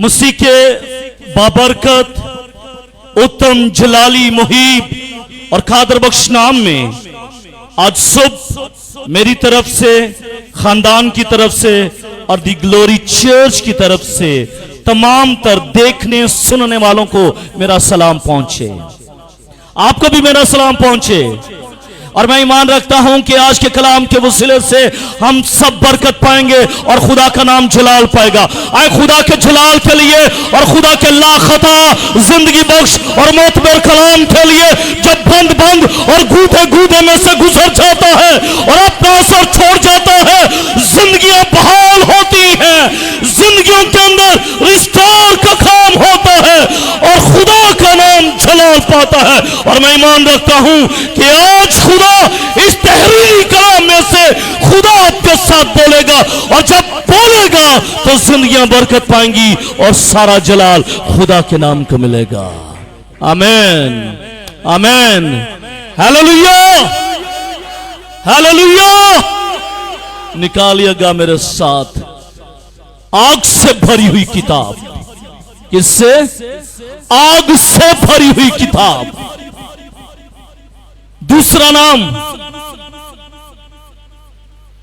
मसीह के बाबरकत उत्तम जलाली मुहीब और खादर बख्श नाम में आज सुबह मेरी तरफ से, खानदान की तरफ से और दी ग्लोरी चर्च की तरफ से तमाम तर देखने सुनने वालों को मेरा सलाम पहुंचे। आपको भी मेरा सलाम पहुंचे। और मैं ईमान रखता हूं कि आज के कलाम के वसीले से हम सब बरकत पाएंगे और खुदा का नाम जलाल पाएगा। आए खुदा के जलाल के लिए और खुदा के लाखता जिंदगी बख्श और मोतबर कलाम के लिए जब बंद बंद और गूदे गूदे में से गुजर जाता है और अपना असर छोड़ जाता है, जिंदगियां बहाल होती हैं, जिंदगियों के अंदर रिस्टोर का काम होता है और खुदा का नाम जलाल पाता है। और मैं ईमान रखता हूं कि आज खुदा इस तहरीरी कलाम में से खुदा आपके साथ बोलेगा और जब बोलेगा तो जिंदगियां बरकत पाएंगी और सारा जलाल खुदा के नाम को मिलेगा। आमीन, आमीन, हालेलुया, हालेलुया। निकालिएगा मेरे साथ आग से भरी हुई किताब। किससे? आग से भरी हुई किताब। दूसरा नाम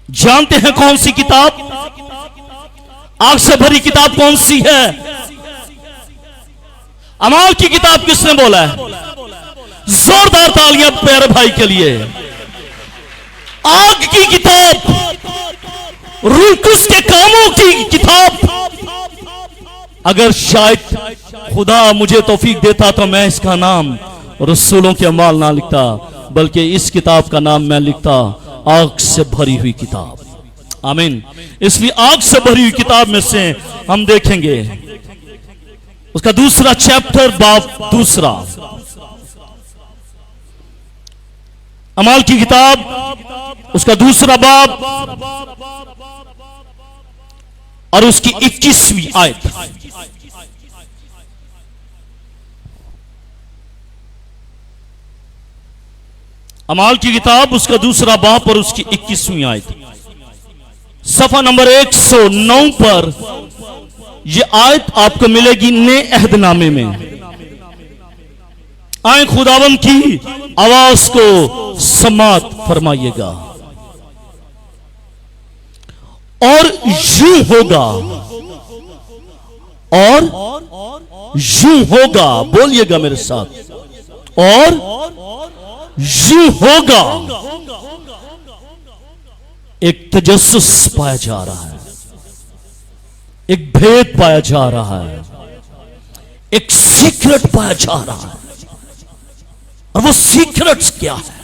जानते हैं कौन सी किताब? आग से भरी किताब कौन सी है? अमाल की किताब किसने बोला है? जोरदार तालियां प्यारे भाई के लिए। आग की किताब, रूकुस के कामों की किताब। अगर शायद खुदा मुझे तौफीक देता तो मैं इसका नाम रसूलों के अमाल ना लिखता, बल्कि इस किताब का नाम मैं लिखता आग से भरी हुई किताब। आमीन। इसलिए आग से भरी हुई किताब में से हम देखेंगे उसका दूसरा चैप्टर, बाब दूसरा, अमाल की किताब उसका दूसरा बाब और उसकी 21वीं आयत। अमाल की किताब उसका दूसरा बाप और उसकी 21वीं आयत। सफा नंबर 109 पर यह आयत आपको मिलेगी नए अहदनामे में। आए खुदावंद की आवाज को समात फरमाइएगा। और यूं होगा, और यूं होगा, बोलिएगा मेरे साथ, और यूं होगा। एक तजस्सुस पाया जा रहा है, एक भेद पाया जा रहा है, एक सीक्रेट पाया जा रहा है। और वो सीक्रेट्स क्या है?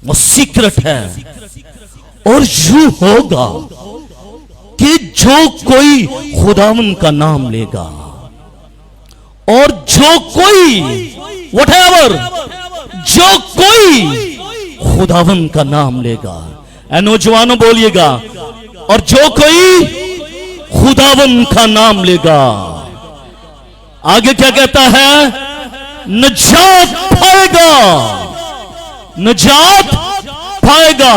वो सीक्रेट है और यूं होगा कि जो कोई खुदावन का नाम लेगा, और जो कोई व्हाटएवर, जो कोई खुदावन का नाम लेगा। ऐ नौजवानों बोलिएगा, और जो कोई खुदावन का नाम लेगा। आगे क्या कहता है? नजात पाएगा, नजात पाएगा।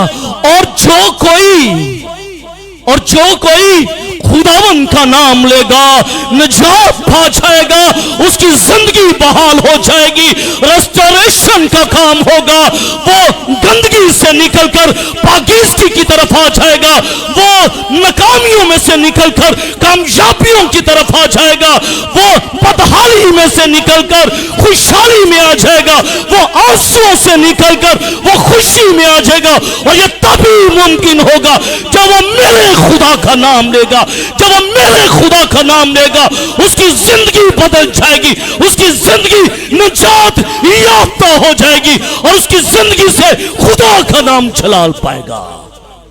और जो कोई खुदावन का नाम लेगा नजात पा जाएगा, उसकी जिंदगी बहाल हो जाएगी, रेस्टोरेशन का काम होगा। वो गंदगी से निकलकर पाकीज़गी की तरफ आ जाएगा, वो नाकामियों में से निकलकर कामयाबियों की तरफ आ जाएगा, वो बदहाली में से निकलकर खुशहाली में आ जाएगा, वो आंसुओं से निकलकर वो खुशी में आ जाएगा। और ये तभी मुमकिन होगा जब वो मेरे खुदा का नाम लेगा। जब वो मेरे खुदा का नाम लेगा, उसकी जिंदगी बदल जाएगी, उसकी जिंदगी निजात याफ्ता हो जाएगी और उसकी जिंदगी से खुदा का नाम जलाल पाएगा।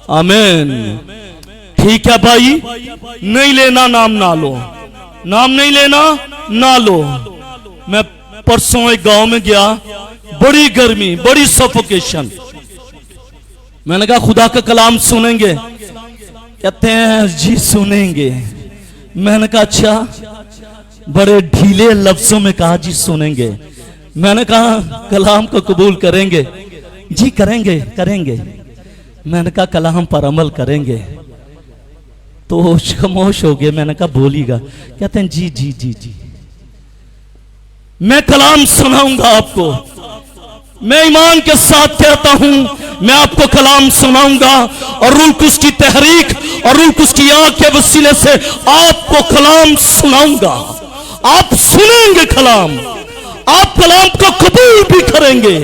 आमीन। ठीक है भाई, नहीं लेना नाम ना लो, नाम नहीं लेना ना लो। मैं परसों एक गांव में गया, बड़ी गर्मी, बड़ी सफोकेशन। मैंने कहा खुदा का कलाम सुनेंगे? कहते हैं जी सुनेंगे। मैंने कहा अच्छा, बड़े ढीले लफ्जों में कहा जी सुनेंगे। मैंने कहा कलाम को कबूल करेंगे? जी करेंगे, करेंगे। मैंने कहा कलाम पर अमल करेंगे? तो खामोश हो गए। मैंने कहा बोलिएगा। कहते हैं जी जी जी जी, मैं कलाम सुनाऊंगा आपको। मैं ईमान के साथ कहता हूं, मैं आपको कलाम सुनाऊंगा और रूह कुछ की तहरीक और रूह कुछ की आग के वसीले से आपको कलाम सुनाऊंगा। आप सुनेंगे कलाम, आप कलाम को कबूल भी करेंगे,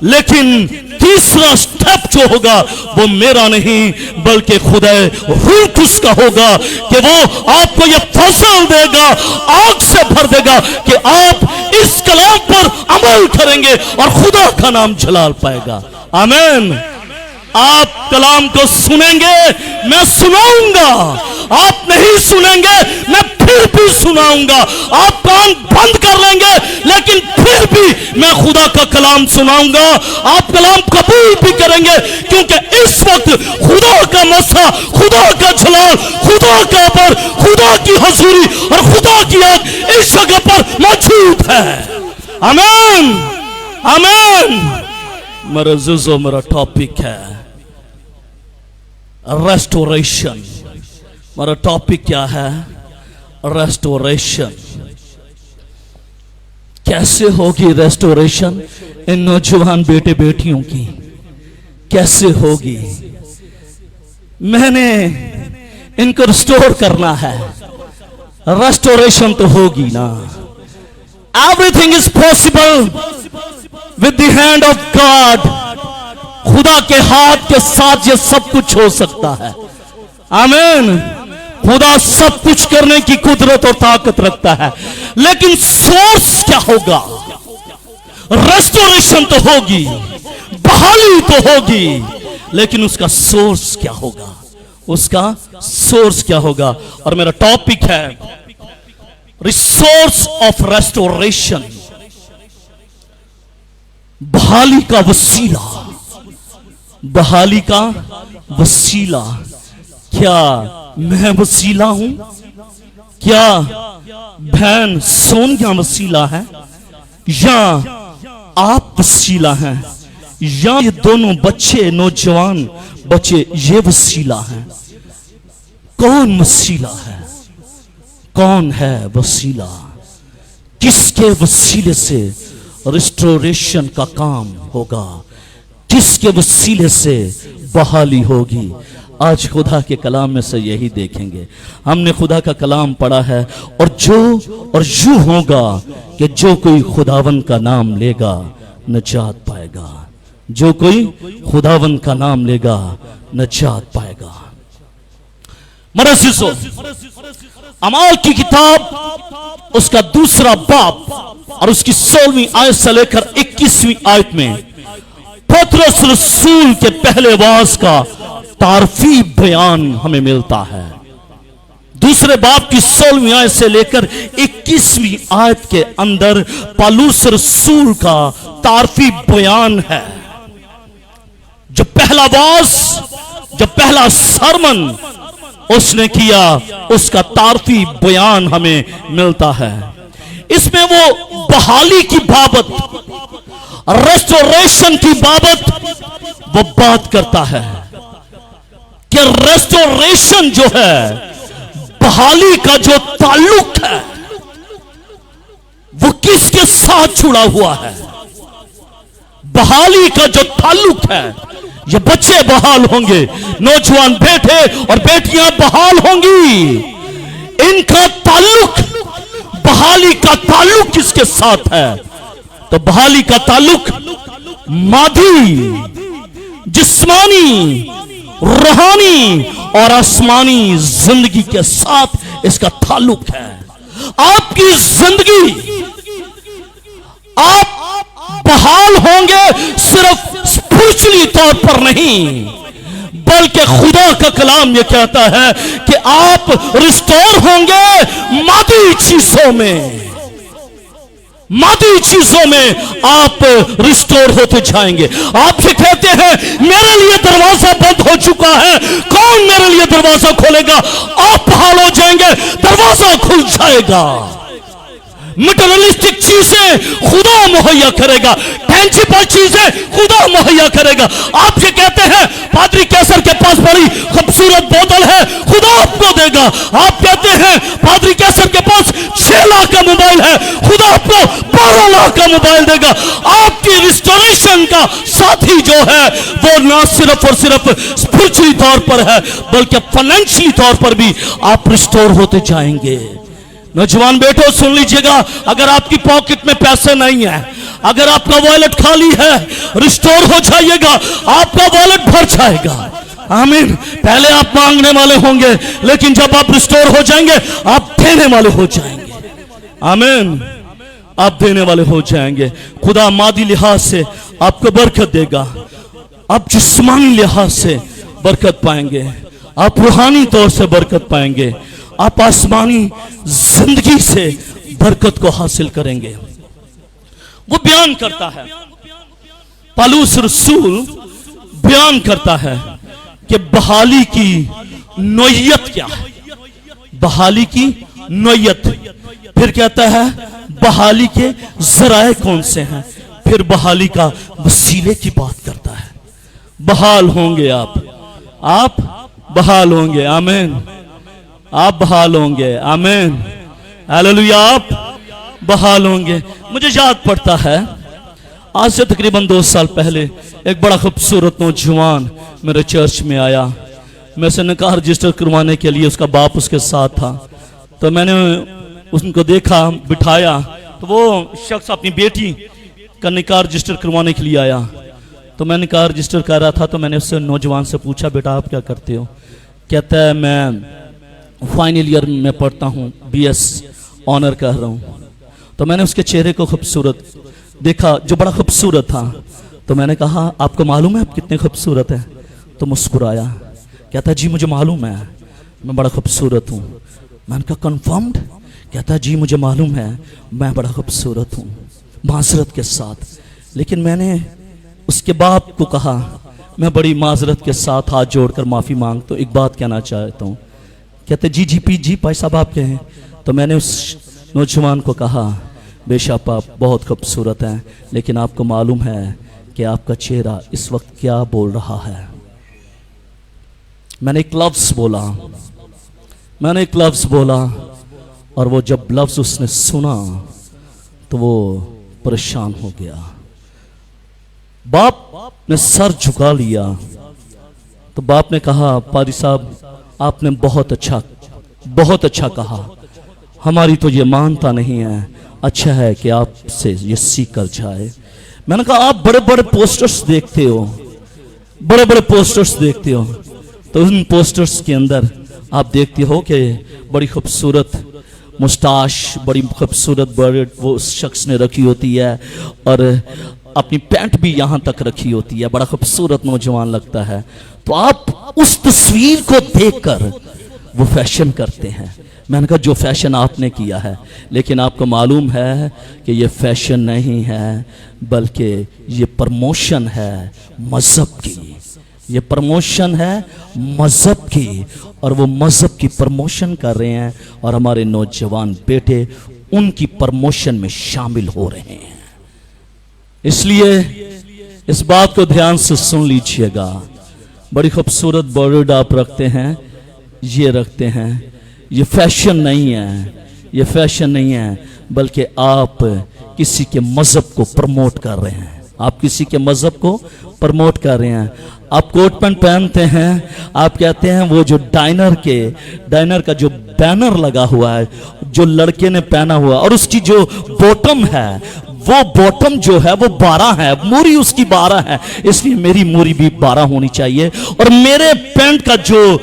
लेकिन तीसरा स्टेप जो होगा वो मेरा नहीं बल्कि खुदा रूह कुछ का होगा कि वो आपको ये फसल देगा, आग से भर देगा कि आप इस कलाम पर अमल करेंगे और खुदा का नाम जलाल पाएगा। आमीन। आप कलाम को सुनेंगे, मैं सुनाऊंगा। आप नहीं सुनेंगे, मैं फिर भी सुनाऊंगा। आप कान बंद कर लेंगे, लेकिन फिर भी मैं खुदा का कलाम सुनाऊंगा। आप कलाम कबूल भी करेंगे, क्योंकि इस वक्त खुदा का मसा, खुदा का जलाल, खुदा का पर, खुदा की हजूरी और खुदा की आग इस जगह पर मौजूद है। आमीन, आमीन। मेरे अज़ीज़ों, मेरा टॉपिक है रेस्टोरेशन। मेरा टॉपिक क्या है? रेस्टोरेशन। कैसे होगी रेस्टोरेशन इन नौजवान बेटे बेटियों की? कैसे होगी? मैंने इनको रिस्टोर करना है, रेस्टोरेशन तो होगी ना। Everything is possible with the hand of God. खुदा के हाथ के साथ ये सब कुछ हो सकता है। आमीन। खुदा सब कुछ करने की कुदरत और ताकत रखता है, लेकिन सोर्स क्या होगा? रेस्टोरेशन तो होगी, बहाली तो होगी, लेकिन उसका सोर्स क्या होगा? उसका सोर्स क्या होगा? और मेरा टॉपिक है रिसोर्स ऑफ रेस्टोरेशन, बहाली का वसीला। बहाली का वसीला। क्या मैं वसीला हूं? क्या बहन सोनिया वसीला है, या आप वसीला हैं, या ये दोनों बच्चे, नौजवान बच्चे, ये वसीला हैं? कौन वसीला है? कौन है वसीला? किसके वसीले से रिस्टोरेशन का काम होगा? किसके वसीले से बहाली होगी? आज खुदा के कलाम में से यही देखेंगे। हमने खुदा का कलाम पढ़ा है, और यूं होगा कि जो कोई खुदावन का नाम लेगा नजात पाएगा। जो कोई खुदावन का नाम लेगा नजात पाएगा। मेरे सिसो, अमाल की किताब उसका दूसरा बाब और उसकी 16वीं आयत से लेकर 21वीं आयत में पतरस रसूल के पहले वाज का तारफी बयान हमें मिलता है। दूसरे बाब की 16वीं आयत से लेकर 21वीं आयत के अंदर पौलुस रसूल का तारफी बयान है। जो पहला वाज, जो पहला सरमन उसने किया, उसका तारफी बयान हमें मिलता है। इसमें वो बहाली की बाबत, रेस्टोरेशन की बाबत वो बात करता है कि रेस्टोरेशन जो है, बहाली का जो ताल्लुक है वो किसके साथ जुड़ा हुआ है? बहाली का जो ताल्लुक है, ये बच्चे बहाल होंगे, नौजवान बेटे और बेटियां बहाल होंगी। इनका ताल्लुक, बहाली का ताल्लुक किसके साथ है? तो बहाली का ताल्लुक मादी, जिस्मानी, रूहानी और आसमानी जिंदगी के साथ इसका ताल्लुक है। आपकी जिंदगी, आप बहाल होंगे सिर्फ स्पिरिचुअली तौर पर नहीं, बल्कि खुदा का कलाम यह कहता है कि आप रिस्टोर होंगे मादी चीजों में। मादी चीजों में आप रिस्टोर होते जाएंगे। आपसे कहते हैं मेरे लिए दरवाजा बंद हो चुका है, कौन मेरे लिए दरवाजा खोलेगा? आप बहाल हो जाएंगे, दरवाजा खुल जाएगा। मटेरियलिस्टिक चीजें खुदा मुहैया करेगा, टेंजिबल चीजें खुदा मुहैया करेगा। आप ये कहते हैं पादरी कैसर के पास बड़ी खूबसूरत बोतल है, खुदा आपको आप कहते हैं पादरी कैसर के पास 6 लाख का मोबाइल है, खुदा आपको 12 लाख का मोबाइल देगा। आपकी रिस्टोरेशन का साथी जो है वो ना सिर्फ और सिर्फ स्पिरिचुअली तौर पर है बल्कि फाइनेंशियली तौर पर भी आप रिस्टोर होते जाएंगे। नौजवान बेटो सुन लीजिएगा, अगर आपकी पॉकेट में पैसे नहीं है, अगर आपका वॉलेट खाली है, रिस्टोर हो जाइएगा, आपका वॉलेट भर जाएगा। आमीन। पहले आप मांगने वाले होंगे लेकिन जब आप रिस्टोर हो जाएंगे आप देने वाले हो जाएंगे। आमीन। आप देने वाले हो जाएंगे। खुदा मादी लिहाज से आपको बरकत देगा, आप जिस्मानी लिहाज से बरकत पाएंगे, आप रूहानी तौर से बरकत पाएंगे, आप आसमानी जिंदगी से बरकत को हासिल करेंगे। वो बयान करता है, पौलुस रसूल बयान करता है कि बहाली की नौयत क्या है, बहाली की नौयत। फिर कहता है बहाली के जराए कौन से हैं, फिर बहाली का वसीले की बात करता है। बहाल होंगे आप बहाल होंगे। आमीन। आप बहाल होंगे। आमीन। हालेलुया। आप बहाल होंगे। मुझे याद पड़ता है आज से तकरीबन 2 साल पहले एक बड़ा खूबसूरत नौजवान मेरे चर्च में आया। मैं से निकाह रजिस्टर करवाने के लिए, उसका बाप उसके साथ था, तो मैंने उनको देखा, बिठाया, तो वो शख्स अपनी बेटी का निकाह रजिस्टर करवाने के लिए आया। तो मैं निकाह रजिस्टर कर रहा था, तो मैंने उससे नौजवान से पूछा, बेटा आप क्या करते हो? कहता है मैं फाइनल ईयर में पढ़ता हूँ, BS ऑनर कर रहा हूँ। तो मैंने उसके चेहरे को खूबसूरत देखा जो बड़ा खूबसूरत था, तो मैंने कहा आपको मालूम है आप कितने खूबसूरत हैं? तो मुस्कुराया, कहता जी मुझे मालूम है मैं बड़ा खूबसूरत हूँ। मैंने कहा कन्फर्म्ड? कहता जी मुझे मालूम है मैं बड़ा खूबसूरत हूँ, माजरत के साथ। लेकिन मैंने उसके बाप को कहा मैं बड़ी माजरत के साथ हाथ जोड़कर माफ़ी मांगता हूँ, एक बात कहना चाहता हूँ। कहते जी भाई साहब आप क्या हैं? तो मैंने उस नौजवान को कहा बेशक आप बहुत खूबसूरत हैं, लेकिन आपको मालूम है कि आपका चेहरा इस वक्त क्या बोल रहा है। मैंने एक लफ्ज़ बोला और वो जब लफ्ज़ उसने सुना तो वो परेशान हो गया। बाप ने सर झुका लिया। तो बाप ने कहा पादी साहब आपने बहुत अच्छा कहा, हमारी तो ये मानता नहीं है, अच्छा है कि आपसे ये सीख कर जाए। मैंने कहा आप बड़े बड़े पोस्टर्स देखते हो, तो उन पोस्टर्स के अंदर आप देखते हो कि बड़ी खूबसूरत मुस्ताश, बड़ी खूबसूरत बर्ड वो उस शख्स ने रखी होती है और अपनी पैंट भी यहाँ तक रखी होती है, बड़ा खूबसूरत नौजवान लगता है। तो आप उस तस्वीर को देखकर वो फैशन करते हैं। मैंने कहा जो फैशन आपने किया है, लेकिन आपको मालूम है कि ये फैशन नहीं है बल्कि ये प्रमोशन है मजहब की, ये प्रमोशन है मजहब की, और वो मजहब की प्रमोशन कर रहे हैं और हमारे नौजवान बेटे उनकी प्रमोशन में शामिल हो रहे हैं। इसलिए इस बात को ध्यान से सुन लीजिएगा। बड़ी खूबसूरत बर्ड आप रखते हैं, ये रखते हैं, ये फैशन नहीं है, बल्कि आप किसी के मजहब को प्रमोट कर रहे हैं। आप किसी के मजहब को प्रमोट कर रहे हैं। आप कोट पैंट पहनते हैं, आप कहते हैं वो जो डाइनर का जो बैनर लगा हुआ है, जो लड़के ने पहना हुआ, और उसकी जो बॉटम है, वो बॉटम जो है वो 12 है, मूरी उसकी 12 है, इसलिए मेरी मूरी भी 12 होनी चाहिए, और मेरे पैंट का जो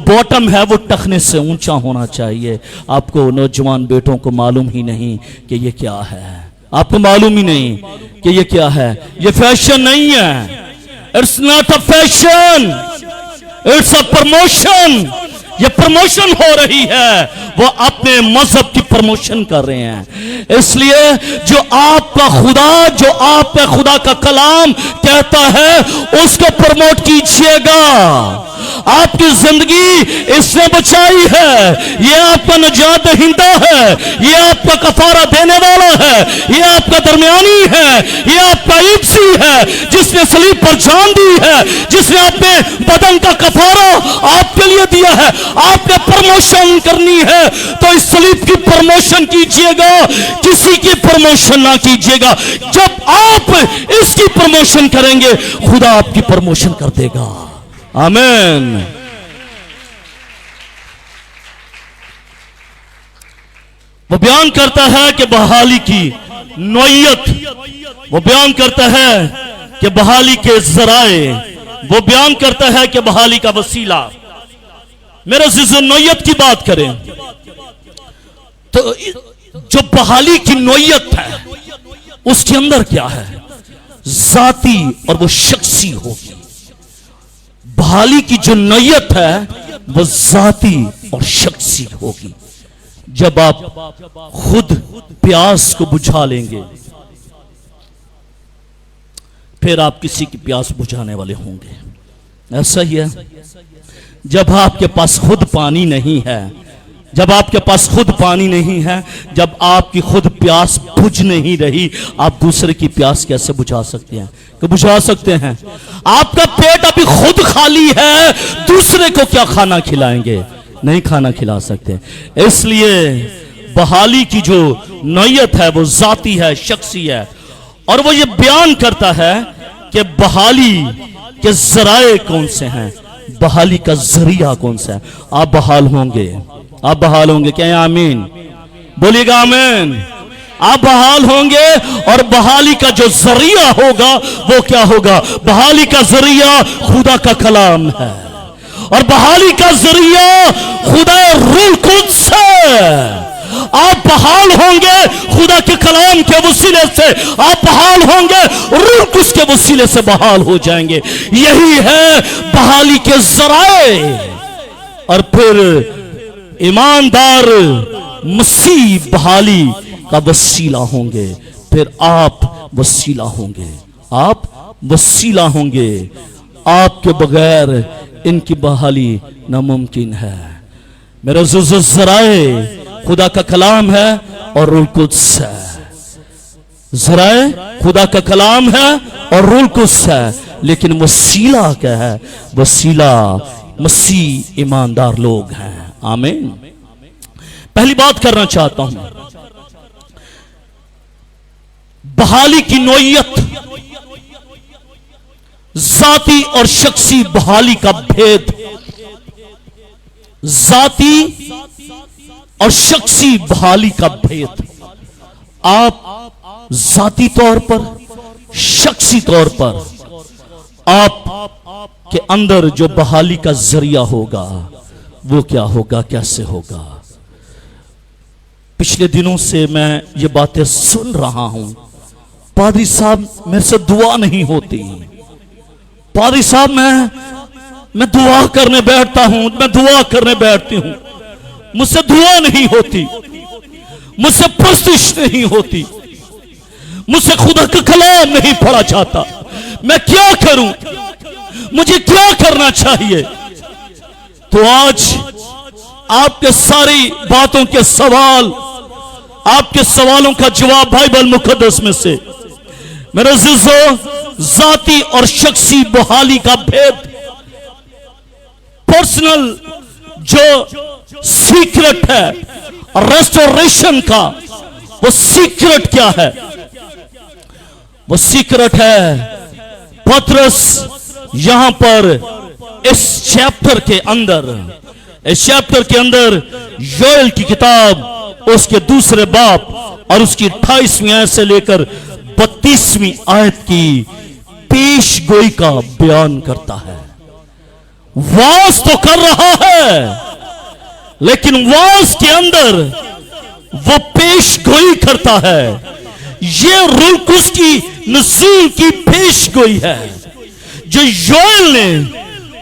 बॉटम है वो टखने से ऊंचा होना चाहिए। आपको नौजवान बेटों को मालूम ही नहीं कि ये क्या है, आपको मालूम ही नहीं कि ये क्या है। ये फैशन नहीं है, it's not a fashion, it's a promotion. ये प्रमोशन हो रही है, वो अपने मजहब की प्रमोशन कर रहे हैं। इसलिए जो आपका खुदा का कलाम कहता है उसको प्रमोट कीजिएगा। आपकी जिंदगी इसने बचाई है। ये आपका नजात दहिंदा है, ये आपका कफारा देने वाला है, ये आपका दरमियानी है, ये आपका इब्सी है जिसने सलीब पर जान दी है, जिसने अपने बदन का कफारा आपके लिए दिया है। आपने प्रमोशन करनी है तो इस सलीब की प्रमोशन कीजिएगा, किसी की प्रमोशन ना कीजिएगा। जब आप इसकी प्रमोशन करेंगे खुदा आपकी प्रमोशन कर देगा। आमीन। वो बयान करता है कि बहाली की नौयत, वो बयान करता है कि बहाली के जराए, वो बयान करता है कि बहाली का वसीला। मेरे अज़ीज़ों, नौयत की बात करें तो जो बहाली की नौयत है उसके अंदर क्या है? जाती और वो शख्सी होगी। बहाली की जो नौयत है वो जाती और शख्सी होगी। जब आप खुद प्यास को बुझा लेंगे फिर आप किसी की प्यास बुझाने वाले होंगे। ऐसा ही है, जब आपके पास खुद पानी नहीं है, जब आपके पास खुद पानी नहीं है, जब आपकी खुद प्यास बुझ नहीं रही, आप दूसरे की प्यास कैसे बुझा सकते हैं? कि बुझा सकते हैं? आपका पेट अभी खुद खाली है, दूसरे को क्या खाना खिलाएंगे? नहीं खाना खिला सकते। इसलिए बहाली की जो नौयत है वो जाती है, शख्सी है। और वो ये बयान करता है कि बहाली के जराए कौन से हैं, बहाली का जरिया कौन सा है। आप बहाल होंगे, आप बहाल होंगे। क्या आमीन? बोलिएगा आमीन। आप बहाल होंगे और बहाली का जो जरिया होगा वो क्या होगा? बहाली का जरिया खुदा का कलाम है और बहाली का जरिया खुदा रूह कुद्स है। आप बहाल होंगे खुदा के कलाम के वसीले से, आप बहाल होंगे रूह कुद्स के वसीले से बहाल हो जाएंगे। यही है बहाली के जराए। और फिर ईमानदार मसीह बहाली का वसीला होंगे। फिर आप वसीला होंगे, आप वसीला होंगे। आपके बगैर इनकी बहाली नामुमकिन है। मेरे अज़ीज़ों, ज़राए खुदा का कलाम है और रूह कुद्स है। ज़राए खुदा का कलाम है और रूह कुद्स है, लेकिन वसीला क्या है? वसीला मसीह ईमानदार लोग हैं। आमीन। पहली बात करना चाहता हूं, बहाली की नौयत, जाती और शख्सी बहाली का भेद। जाती और शख्सी बहाली का भेद। आप जाती तौर पर, शख्सी तौर पर आप के अंदर जो बहाली का जरिया होगा वो क्या होगा, कैसे होगा? पिछले दिनों से मैं ये बातें सुन रहा हूं। पादरी साहब, मेरे से दुआ नहीं होती। पादरी साहब, मैं दुआ करने बैठता हूं, मैं दुआ करने बैठती हूं, मुझसे दुआ नहीं होती, मुझसे प्रस्तुश नहीं होती, मुझसे खुदा का कलाम नहीं पढ़ा जाता। मैं क्या करूं? मुझे क्या करना चाहिए? तो आज आपके सारी बातों के सवाल, आपके सवालों का जवाब बाइबल मुकद्दस में से। मेरे अज़ीज़ों, जाती और शख्सी बहाली का भेद, पर्सनल जो सीक्रेट है रेस्टोरेशन का, वो सीक्रेट क्या है? वो सीक्रेट है, पतरस यहां पर इस चैप्टर के अंदर योएल की किताब उसके दूसरे बाब और उसकी 28वीं आयत से लेकर 32वीं आयत की पेश गोई का बयान करता है। वास तो कर रहा है, लेकिन वास के अंदर वो पेश गोई करता है। ये रूह कुद्स की नज़ूल की पेश गोई है जो योएल ने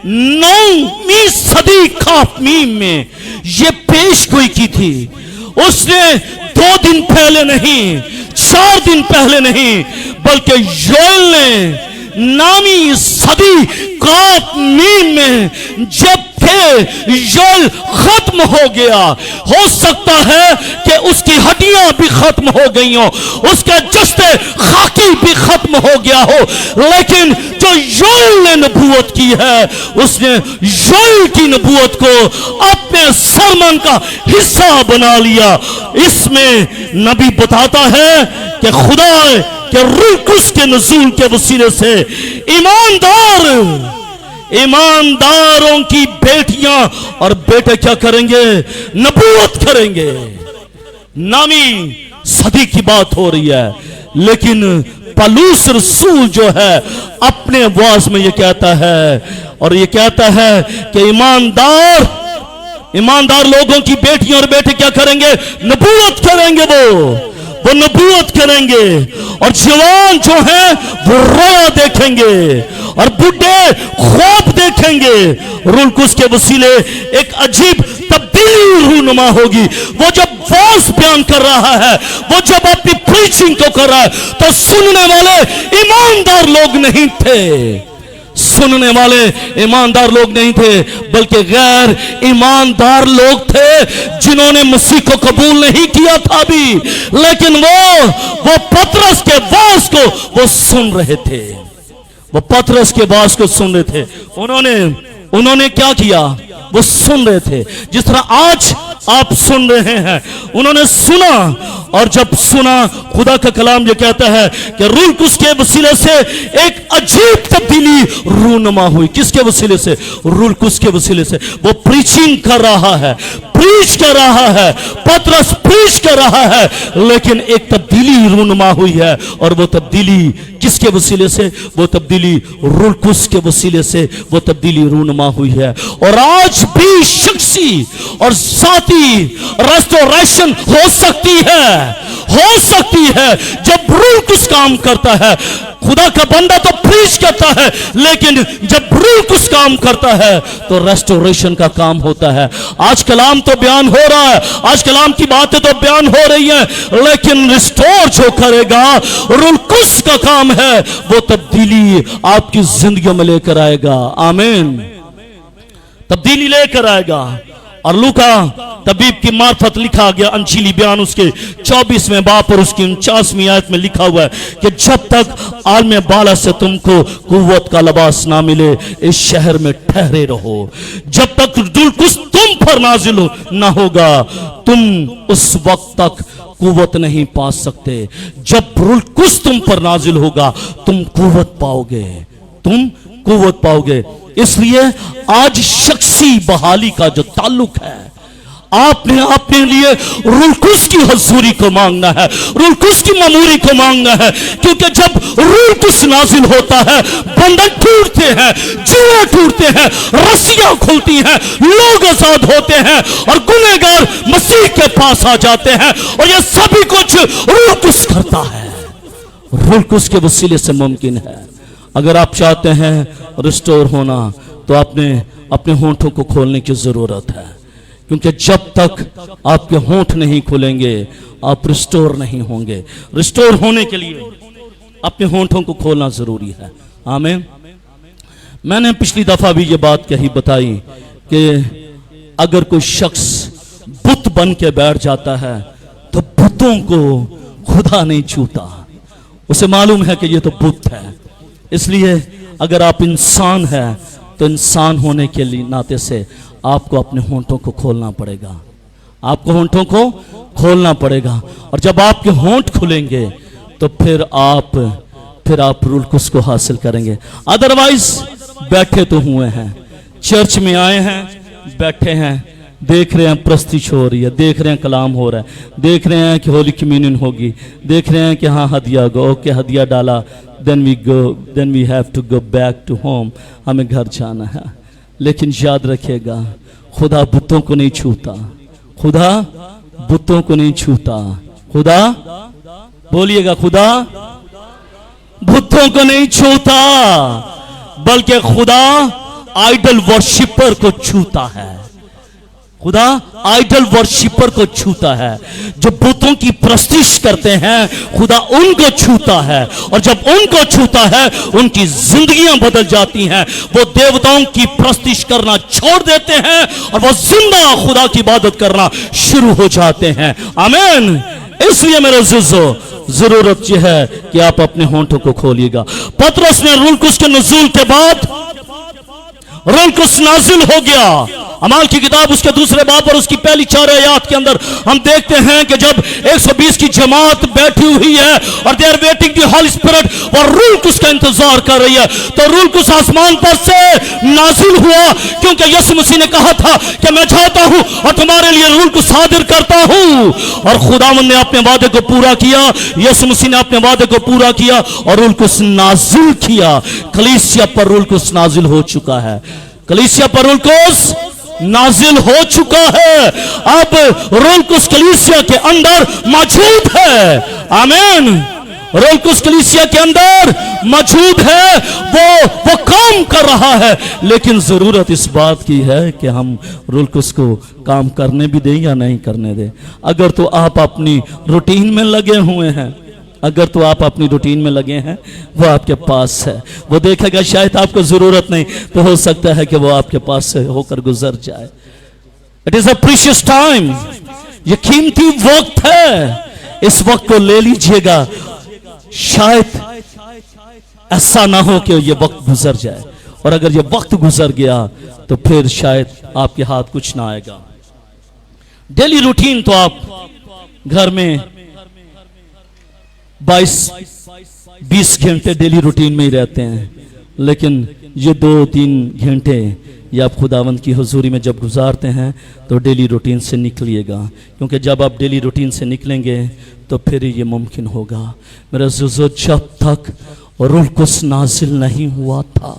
9वीं सदी खाफमीम में ये पेश गोई की थी। उसने 2 दिन पहले नहीं, 4 दिन पहले नहीं, बल्कि योएल ने नामी सदी काट नीम में जब योएल खत्म हो गया, हो सकता है कि उसकी हड्डियां भी खत्म हो गई हो, उसका जस्ते खाकी भी खत्म हो गया हो, लेकिन जो योएल ने नबूवत की है, उसने योएल की नबूवत को अपने सरमन का हिस्सा बना लिया। इसमें नबी बताता है कि खुदा के रूह कुद्स के नुज़ूल के वसीले से ईमानदारों की बेटियां और बेटे क्या करेंगे? नबूवत करेंगे। नामी सदी की बात हो रही है, लेकिन पलूस रसूल जो है अपने वाज में ये कहता है, और ये कहता है कि ईमानदार लोगों की बेटियां और बेटे क्या करेंगे? नबूवत करेंगे। वो नबूवत करेंगे, और जवान जो हैं वो रोया देखेंगे, और बुढ़े ख्वाब देखेंगे। रूह कुद्स के वसीले एक अजीब तब्दीली रूनुमा होगी। वो जब वाज बयान कर रहा है, वो जब अपनी प्रीचिंग को कर रहा है, तो सुनने वाले ईमानदार लोग नहीं थे। सुनने वाले ईमानदार लोग नहीं थे, बल्कि गैर ईमानदार लोग थे, जिन्होंने मसीह को कबूल नहीं किया था भी, लेकिन वो पतरस के वाज को वो सुन रहे थे। वो पतरस के वाज को सुन रहे थे। उन्होंने क्या किया? वो सुन रहे थे, जिस तरह आज आप सुन रहे हैं। उन्होंने सुना, और जब सुना, खुदा का कलाम ये कहता है कि रूह कुद्स के वसीले से एक अजीब तब्दीली रूनुमा हुई। किसके वसीले से? रूह कुद्स के वसीले से। वो प्रीचिंग कर रहा है, प्रीच कर रहा है, पतरस प्रीच कर रहा है, लेकिन एक तब्दीली रूनुमा हुई है। और वो तब्दीली किसके वसीले से? वो तब्दीली रूह कुद्स के वसीले से वो तब्दीली रूनुमा हुई है। और आज भी शख्सी और साथी रेस्टोरेशन हो सकती है जब रूह कुद्स काम करता है। खुदा का बंदा तो प्रीच करता है, लेकिन जब रूह कुद्स काम करता है तो रेस्टोरेशन का काम होता है। आज कलाम तो बयान हो रहा है, आज कलाम की बातें तो बयान हो रही हैं, लेकिन रिस्टोर जो करेगा रूह कुद्स का काम है, वो तब्दीली आपकी जिंदगी में लेकर आएगा। आमीन। तब्दीली लेकर आएगा। और लूका तबीब की मार्फत लिखा गया अंजीली बयान उसके 24वें बाब और उसकी 49वीं आयत में लिखा हुआ है कि जब तक आलम बाला से तुमको कुव्वत का लिबास ना मिले, इस शहर में ठहरे रहो। जब तक रूह कुद्स तुम पर नाजिल ना होगा, तुम उस वक्त तक कुव्वत नहीं पा सकते। जब रूह कुद्स तुम पर नाजिल होगा, तुम कुव्वत पाओगे। इसलिए आज शख्सी बहाली का जो ताल्लुक है, आपने अपने लिए रूह कुद्स की हजूरी को मांगना है, रूह कुद्स की ममूरी को मांगना है, क्योंकि जब रूह कुद्स नाजिल होता है, बंधन टूटते हैं, जुए टूटते हैं, रस्सियां खुलती हैं, लोग आजाद होते हैं, और गुनहगार मसीह के पास आ जाते हैं। और ये सभी कुछ रूह कुद्स करता है। रूह कुद्स के वसीले से मुमकिन है। अगर आप चाहते हैं रिस्टोर होना, तो आपने अपने होंठों को खोलने की जरूरत है, क्योंकि जब तक आपके होंठ नहीं खुलेंगे आप रिस्टोर नहीं होंगे। रिस्टोर होने के लिए अपने होंठों को खोलना जरूरी है। आमीन। मैंने पिछली दफा भी ये बात बताई कि अगर कोई शख्स बुत बन के बैठ जाता है तो बुतों को खुदा नहीं छूता। उसे मालूम है कि ये तो बुत है। इसलिए अगर आप इंसान हैं तो इंसान होने के लिए नाते से आपको अपने होंठों को खोलना पड़ेगा। आपको होंठों को खोलना पड़ेगा। और जब आपके होंठ खुलेंगे तो फिर आप रूह कुद्स को हासिल करेंगे। अदरवाइज बैठे तो हुए हैं, चर्च में आए हैं, बैठे हैं, देख रहे हैं प्रस्तिश हो रही है, देख रहे हैं कलाम हो रहा है, देख रहे हैं कि होली कम्युनियन होगी, देख रहे हैं कि हाँ हदिया गो, ओके हदिया डाला, then we have to go back to home, हमें घर जाना है। लेकिन याद रखिएगा, खुदा बुतों को नहीं छूता। खुदा बुतों को नहीं छूता। खुदा, बोलिएगा, खुदा बुतों को नहीं छूता, बल्कि खुदा आइडल वर्शिपर को छूता है। खुदा आइडल वर्शिपर को छूता है, जो बुतों की प्रस्तिश करते हैं खुदा उनको छूता है, और जब उनको छूता है उनकी जिंदगियां बदल जाती हैं। वो देवताओं की प्रस्तिश करना छोड़ देते हैं और वो जिंदा खुदा की इबादत करना शुरू हो जाते हैं। आमीन। इसलिए मेरे अज़ीज़ों, जरूरत यह है कि आप अपने होंठों को खोलिएगा। पतरस ने रूह कुस के नुज़ूल के बाद रूह कुस नाजिल हो गया। अमाल की किताब उसके दूसरे बाब और उसकी पहली 4 आयत के अंदर हम देखते हैं कि जब 120 की जमात बैठी हुई है और they are waiting the holy spirit, और रूह कुस का इंतजार कर रही है, तो रूह कुस आसमान पर से नाजिल हुआ, क्योंकि यीशु मसीह ने कहा था कि मैं जाता हूं और तुम्हारे लिए रूह कुस हाजिर करता हूं। और खुदावंद ने अपने वादे को पूरा किया, यीशु मसीह ने अपने वादे को पूरा किया और रूह कुस नाजिल किया। कलीसिया पर रूह कुस नाजिल हो चुका है। कलीसिया पर रूह कुस नाजिल हो चुका है। अब रूह कुस कलीसिया के अंदर मौजूद है। आमीन। रूह कुस कलीसिया के अंदर मौजूद है, वो काम कर रहा है। लेकिन जरूरत इस बात की है कि हम रूह कुस को काम करने भी दें या नहीं करने दें। अगर तो आप अपनी रूटीन में लगे हुए हैं, अगर तो आप अपनी रूटीन में लगे हैं, वो आपके पास है, वो देखेगा शायद आपको जरूरत नहीं, तो हो सकता है कि वो आपके पास से होकर गुजर जाए। It is a precious time, ये कीमती वक्त है, इस वक्त को ले लीजिएगा। शायद ऐसा ना हो कि ये वक्त गुजर जाए, और अगर ये वक्त गुजर गया तो फिर शायद आपके हाथ कुछ ना आएगा। डेली रूटीन तो आप घर में 22-20 घंटे डेली रूटीन में ही रहते हैं, लेकिन ये 2-3 घंटे ये आप खुदावंद की हुजूरी में जब गुजारते हैं तो डेली रूटीन से निकलिएगा, क्योंकि जब आप डेली रूटीन से निकलेंगे तो फिर ये मुमकिन होगा। मेरे अज़ीज़ों, जब तक रूह कुस नाजिल नहीं हुआ था,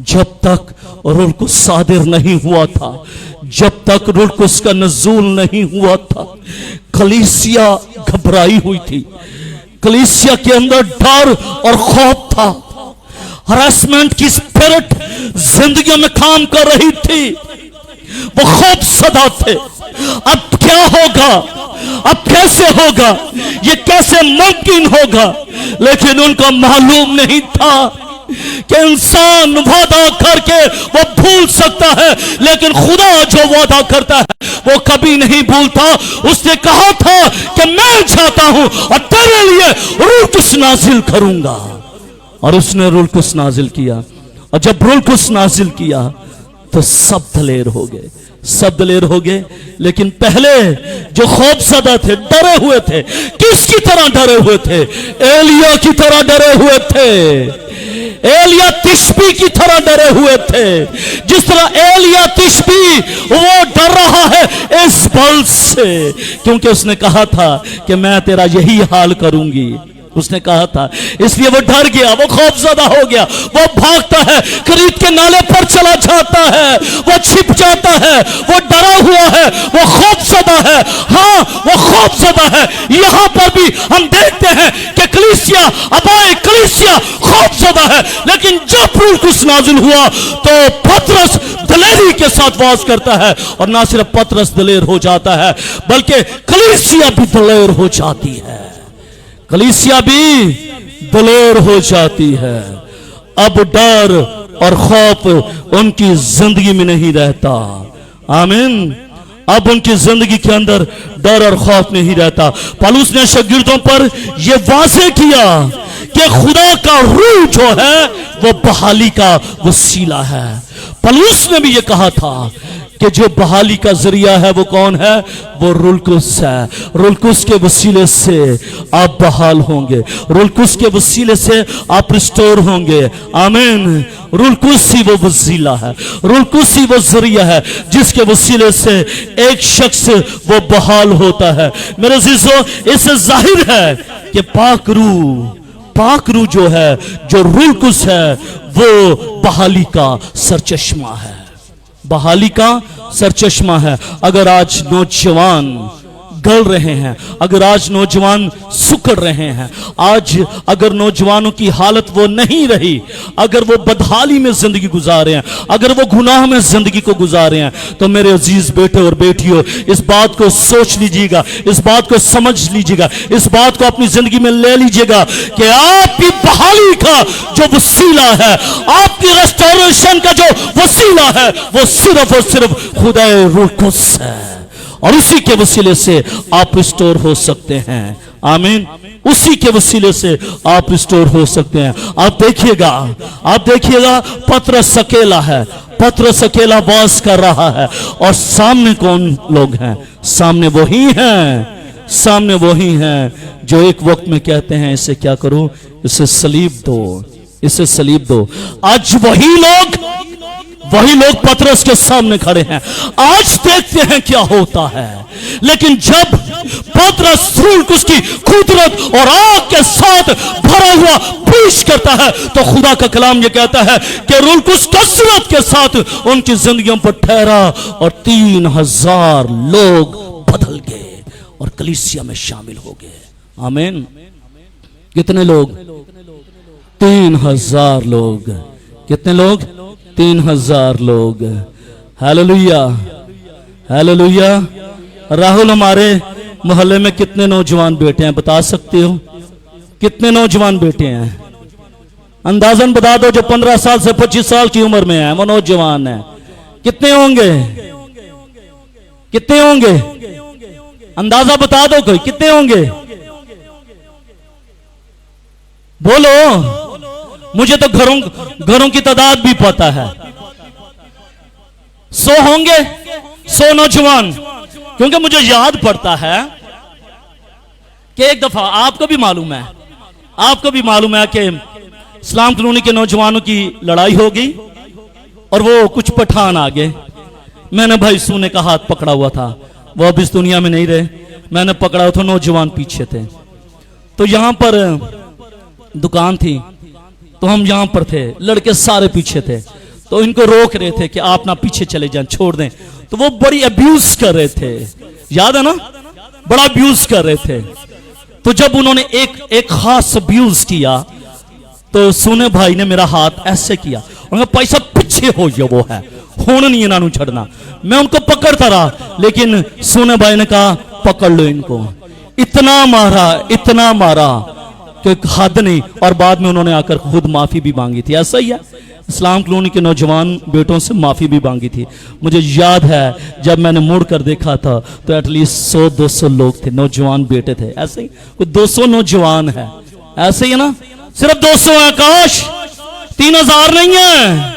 जब तक रूह कुस सादिर नहीं हुआ था, जब तक रूह कुस का नज़ूल नहीं हुआ था, कलीसिया घबराई हुई थी। कलीसिया के अंदर डर और खौफ था, हरासमेंट की स्पिरिट जिंदगी में काम कर रही थी, वो खौफ सदा थे। अब क्या होगा, अब कैसे होगा, ये कैसे मुमकिन होगा। लेकिन उनको मालूम नहीं था कि इंसान वादा करके वो भूल सकता है, लेकिन खुदा जो वादा करता है वो कभी नहीं भूलता। उसने कहा था कि मैं जाता हूं और तेरे लिए रूह कुस नाजिल करूंगा, और उसने रूह कुस नाजिल किया। और जब रूह कुस नाजिल किया तो सब दलेर हो गए, सब दलेर हो गए। लेकिन पहले जो खौफज़दा थे, डरे हुए थे, किसकी तरह डरे हुए थे? एलिया की तरह डरे हुए थे। एलिया तिशबी की तरह डरे हुए थे। जिस तरह एलिया तिशबी वो डर रहा है इस बल से, क्योंकि उसने कहा था कि मैं तेरा यही हाल करूंगी। उसने कहा था, इसलिए वो डर गया, वो खौफज़दा हो गया, वो भागता है, करीब के नाले पर चला जाता है, वो छिप जाता है, वो डरा हुआ है, वो खौफज़दा है। हाँ, वो खौफज़दा है। यहां पर भी हम देखते हैं कि कलीसिया अबाए कलीसिया खौफज़दा है। लेकिन जब रूह कुस नाजिल हुआ तो पतरस दलेरी के साथ वाज करता है, और ना सिर्फ पतरस दलेर हो जाता है बल्कि कलीसिया भी दलेर हो जाती है। कलीसिया भी दलेर हो जाती है। अब डर और खौफ उनकी जिंदगी में नहीं रहता। आमीन। अब उनकी जिंदगी के अंदर डर और खौफ नहीं रहता। पौलुस ने शागिर्दों पर यह वाज़ेह किया कि खुदा का रूह जो है वो बहाली का वसीला है। पौलुस ने भी यह कहा था कि जो बहाली का जरिया है वो कौन है? वो रूह कुस है। रूह कुस के वसीले से आप बहाल होंगे, रूह कुस के वसीले से आप रिस्टोर होंगे। आमीन। रूह कुस ही वो वसीला है, रूह कुस ही वो जरिया है जिसके वसीले से एक शख्स वो बहाल होता है। मेरे अज़ीज़ों, इससे जाहिर है कि पाक रूह जो है, जो रूह कुस है, वो बहाली का सरचश्मा है, बहाली का सरचश्मा है। अगर आज नौजवान गल रहे हैं, अगर आज नौजवान सुकड़ रहे हैं, आज अगर नौजवानों की हालत वो नहीं रही, अगर वो बदहाली में जिंदगी गुजार रहे हैं, अगर वो गुनाह में जिंदगी को गुजार रहे हैं, तो मेरे अजीज बेटे और बेटियों, इस बात को सोच लीजिएगा, इस बात को समझ लीजिएगा, इस बात को अपनी जिंदगी में ले लीजिएगा कि आपकी बहाली का जो वसीला है, आपकी रेस्टोरेशन का जो वसीला है, वो सिर्फ और सिर्फ खुदाए रूह कुद्स है, और उसी के वसीले से आप रिस्टोर हो सकते हैं। आमीन। उसी के वसीले से आप रिस्टोर हो सकते हैं। आप देखिएगा पतरस अकेला है, पतरस अकेला वास कर रहा है, और सामने कौन लोग हैं? सामने वही हैं जो एक वक्त में कहते हैं इसे क्या करो, इसे सलीब दो। आज वही लोग पतरस के सामने खड़े हैं। आज देखते हैं क्या होता है। लेकिन जब पतरस उसकी कुदरत और आग के साथ भरा हुआ पेश करता है, तो खुदा का कलाम ये कहता है कि रूह कुछ कसरत के साथ उनकी जिंदगियों पर ठहरा, और 3000 लोग बदल गए और कलीसिया में शामिल हो गए। आमीन। कितने लोग? 3000 लोग। कितने लोग? 3000 लोग। Hallelujah, hallelujah. राहुल, हमारे मोहल्ले में कितने नौजवान बेटे हैं, बता सकते हो? कितने नौजवान बेटे हैं? अंदाजन बता दो। जो 15 साल से 25 साल की उम्र में है, वो नौजवान है। कितने होंगे? अंदाजा बता दो कोई, कितने होंगे? बोलो। मुझे तो घरों की तादाद भी पता है। 100 होंगे, 100 नौजवान। क्योंकि मुझे याद पड़ता है कि एक दफा आपको भी मालूम है कि इस्लाम कॉलोनी के नौजवानों की लड़ाई हो गई, और वो कुछ पठान आ गए। मैंने भाई सूने का हाथ पकड़ा हुआ था, वो अब इस दुनिया में नहीं रहे। मैंने पकड़ा हुआ था, नौजवान पीछे थे। तो यहां पर दुकान थी, तो हम यहां पर थे, लड़के सारे पीछे थे। तो इनको रोक रहे थे कि आप ना पीछे चले जाएं, छोड़ दें। तो वो बड़ी अब्यूज कर रहे थे, याद है ना? बड़ा अब्यूज कर रहे थे। तो जब उन्होंने एक खास अब्यूज किया, तो सुने भाई ने मेरा हाथ ऐसे किया, उन्होंने पैसा पीछे हो गया, वो है होना नहीं इन्होंने छड़ना। मैं उनको पकड़ता रहा, लेकिन सुने भाई ने कहा पकड़ लो इनको। इतना मारा कि हद नहीं। और बाद में उन्होंने आकर खुद माफी भी मांगी थी। ऐसा ही है, इस्लाम कॉलोनी के नौजवान बेटों से माफी भी मांगी थी। मुझे याद है जब मैंने मुड़ कर देखा था, तो एटलीस्ट 100-200 लोग थे, नौजवान बेटे थे। ऐसे ही कोई 200 नौजवान है, ऐसे ही है ना? सिर्फ 200 है, काश 3000 नहीं है।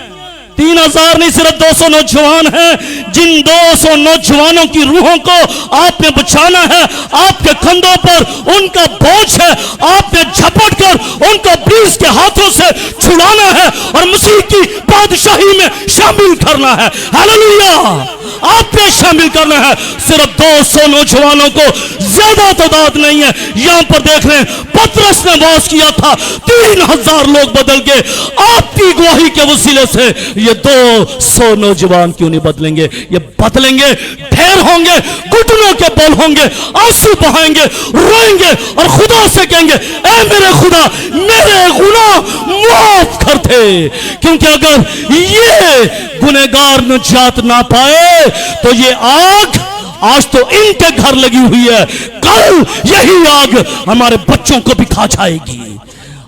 3000 नहीं, सिर्फ 200 नौजवान हैं। जिन 200 नौजवानों की रूहों को आपने बचाना है। आपके कंधों पर उनका बोझ है, आपने झपट कर उनको पुलिस के हाथों से छुड़ाना है और मसीह की बादशाही में शामिल करना है। हालेलुया, आपने शामिल करना है। सिर्फ 200 नौजवानों को, ज्यादा तादाद नहीं है। यहां पर देख रहे हैं पतरस ने वास किया था, 3000 लोग बदल गए। आपकी गवाही के वसीले से ये 200 नौजवान क्यों नहीं बदलेंगे? ये बदलेंगे, ढेर होंगे, घुटनों के बल होंगे, आंसू बहाएंगे, रोएंगे और खुदा से कहेंगे, ऐ मेरे खुदा, मेरे गुनाह माफ कर दे। क्योंकि अगर ये गुनहगार निजात ना पाए, तो ये आग आज तो इनके घर लगी हुई है, कल यही आग हमारे बच्चों को भी खा जाएगी।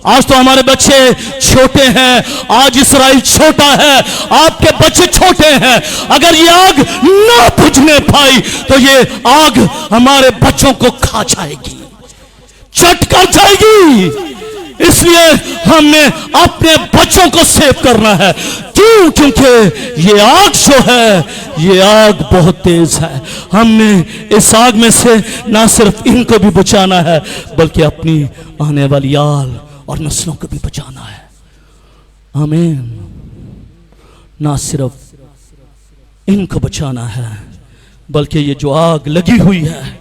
आज तो हमारे बच्चे छोटे हैं, आज इस्राइल छोटा है, आपके बच्चे छोटे हैं। अगर ये आग ना बुझने पाई, तो ये आग हमारे बच्चों को खा जाएगी, चट कर जाएगी। इसलिए हमने अपने बच्चों को सेव करना है। क्यों? क्योंकि ये आग जो है, ये आग बहुत तेज है। हमने इस आग में से ना सिर्फ इनको भी बचाना है, बल्कि अपनी आने वाली आल और नस्लों को भी बचाना है। आमीन। ना सिर्फ इनको बचाना है, बल्कि ये जो आग लगी हुई है,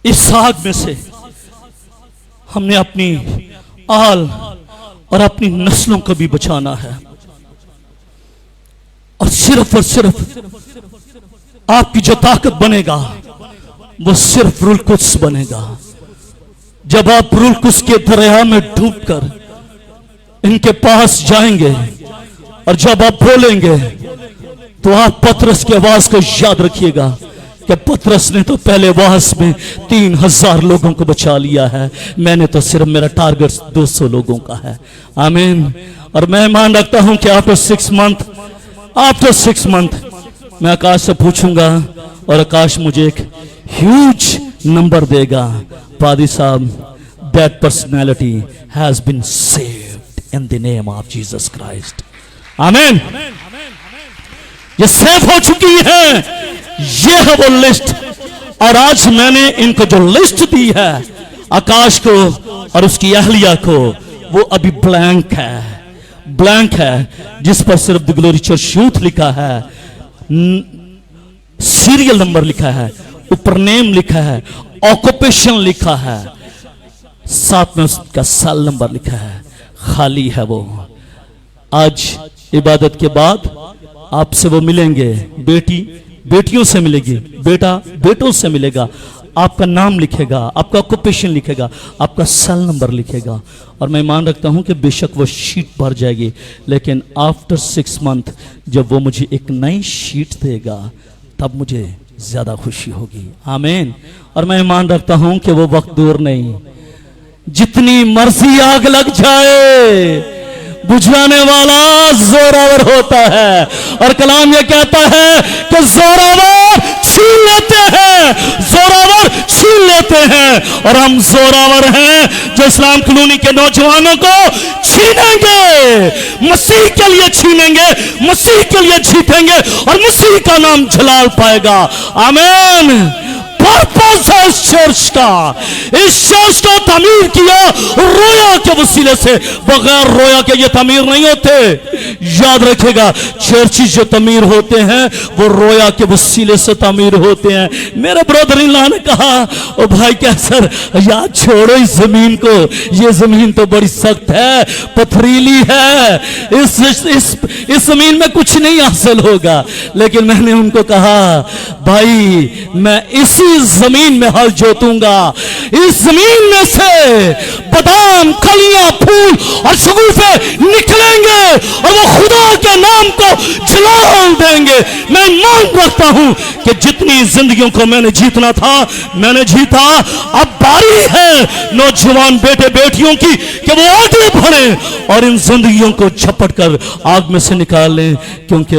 इस आग में से हमने अपनी आल और अपनी नस्लों को भी बचाना है। और सिर्फ आपकी जो ताकत बनेगा वो सिर्फ रूह कुद्स बनेगा। जब आप रूह कुद्स के दरिया में डूबकर इनके पास जाएंगे और जब आप बोलेंगे तो आप पतरस की आवाज को याद रखिएगा कि पतरस ने तो पहले वास में 3000 लोगों को बचा लिया है, मैंने तो सिर्फ मेरा टारगेट 200 लोगों का है। आमीन। और मैं मान रखता हूं कि आफ्टर 6 मंथ मैं आकाश से पूछूंगा और आकाश मुझे एक ह्यूज नंबर देगा, पादी साहब, that personality has been saved in the name of Jesus Christ. आमीन। ये सेव हो चुकी है, ये है वो लिस्ट। और आज मैंने इनको जो लिस्ट दी है आकाश को और उसकी अहलिया को, वो अभी ब्लैंक है, जिस पर सिर्फ द ग्लोरी चर्च यूथ लिखा है, सीरियल नंबर लिखा है, ऊपर नेम लिखा है, ऑक्यूपेशन लिखा है, साथ में उसका साल नंबर लिखा है, खाली है वो। आज इबादत के बाद आपसे वो मिलेंगे, बेटी बेटियों से मिलेगी, बेटा बेटों से मिलेगा, आपका नाम लिखेगा, आपका ऑक्यूपेशन लिखेगा, आपका सेल नंबर लिखेगा। और मैं मान रखता हूं कि बेशक वो शीट भर जाएगी, लेकिन आफ्टर 6 मंथ जब वो मुझे एक नई शीट देगा तब मुझे ज्यादा खुशी होगी। आमीन। और मैं मान रखता हूं कि वो वक्त दूर नहीं, जितनी मर्जी आग लग जाए बुझाने वाला जोरावर होता है। और कलाम ये कहता है कि जोरावर छीन लेते हैं, जोरावर छीन लेते हैं। और हम जोरावर हैं जो इस्लाम कॉलोनी के नौजवानों को छीनेंगे, मसीह के लिए छीनेंगे, मसीह के लिए जीतेंगे और मसीह का नाम जलाल पाएगा। आमीन। पर्पस है इस चर्च को तमीर किया रोया के वसीले से, बगैर रोया के ये तमीर नहीं होते। याद रखेगा, चर्चिस जो तमीर होते हैं वो रोया के वसीले से तमीर होते हैं। मेरे ब्रदर इन लॉ ने कहा, ओ भाई कैसर, यार छोड़ो इस जमीन को, ये जमीन तो बड़ी सख्त है, पथरीली है, इस जमीन में कुछ नहीं हासिल होगा। लेकिन मैंने उनको कहा, भाई मैं इसी जमीन में हल जोतूंगा, इस जमीन में से बादाम, कलियां, फूल और शगुफे निकलेंगे और वो खुदा के नाम को जलाल देंगे। मैं मान रखता हूं कि जितनी जिंदगियों को मैंने जीतना था मैंने जीता। अब बारी है नौजवान बेटे बेटियों की कि वो आगे बढ़े और इन जिंदगियों को झपट कर आग में से निकाल लें, क्योंकि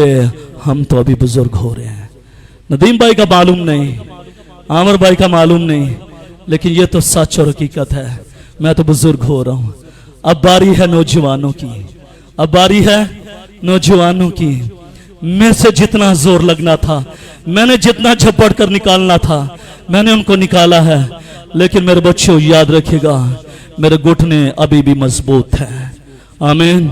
हम तो अभी बुजुर्ग हो रहे हैं। नदीम भाई का मालूम नहीं, आमर भाई का मालूम नहीं, लेकिन ये तो सच और हकीकत है, मैं तो बुजुर्ग हो रहा हूं। अब बारी है नौजवानों की, अब बारी है नौजवानों की। मैं से जितना जोर लगना था, मैंने जितना झपट कर निकालना था, मैंने उनको निकाला है। लेकिन मेरे बच्चों याद रखिएगा, मेरे घुटने अभी भी मजबूत हैं। आमीन।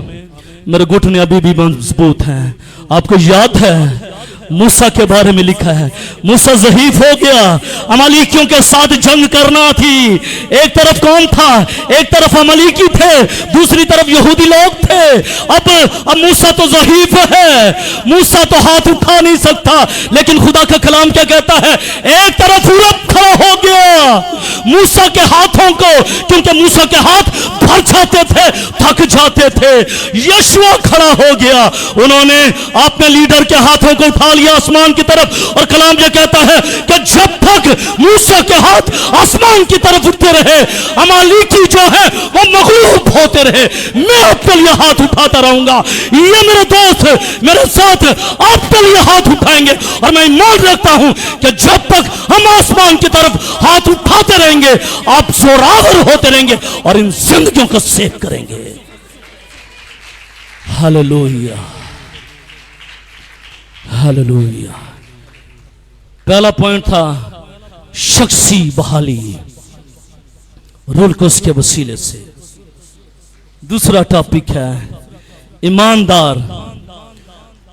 मेरे घुटने अभी भी मजबूत हैं। आपको याद है मूसा के बारे में लिखा है, मूसा ज़ईफ हो गया, अमालेकियों के साथ जंग करना थी। एक तरफ कौन था? एक तरफ अमालेकी थे, दूसरी तरफ यहूदी लोग थे। अब मूसा तो ज़ईफ है, मूसा तो हाथ उठा नहीं सकता। लेकिन खुदा का कलाम क्या कहता है? एक तरफ उरब खड़ा हो गया मूसा के हाथों को, क्योंकि मूसा के हाथ भर जाते थे, थक जाते थे। यशुआ खड़ा हो गया, उन्होंने अपने लीडर के हाथों को उठा आसमान की तरफ। और कलाम यह कहता है कि जब तक मूसा के हाथ आसमान की तरफ उठते रहे, अमालेकी जो है वो मगलूब होते रहे। मैं आपके लिए हाथ उठाता रहूंगा। ये मेरे दोस्त मेरे साथ आपके लिए हाथ उठाएंगे। और मैं मान रखता हूं कि जब तक हम आसमान की तरफ हाथ उठाते रहेंगे, आप जोरावर होते रहेंगे और इन जिंदगियों को सेव करेंगे। Hallelujah, hallelujah. पहला पॉइंट था शख्सी बहाली रूह कुद्स के वसीले से। दूसरा टॉपिक है ईमानदार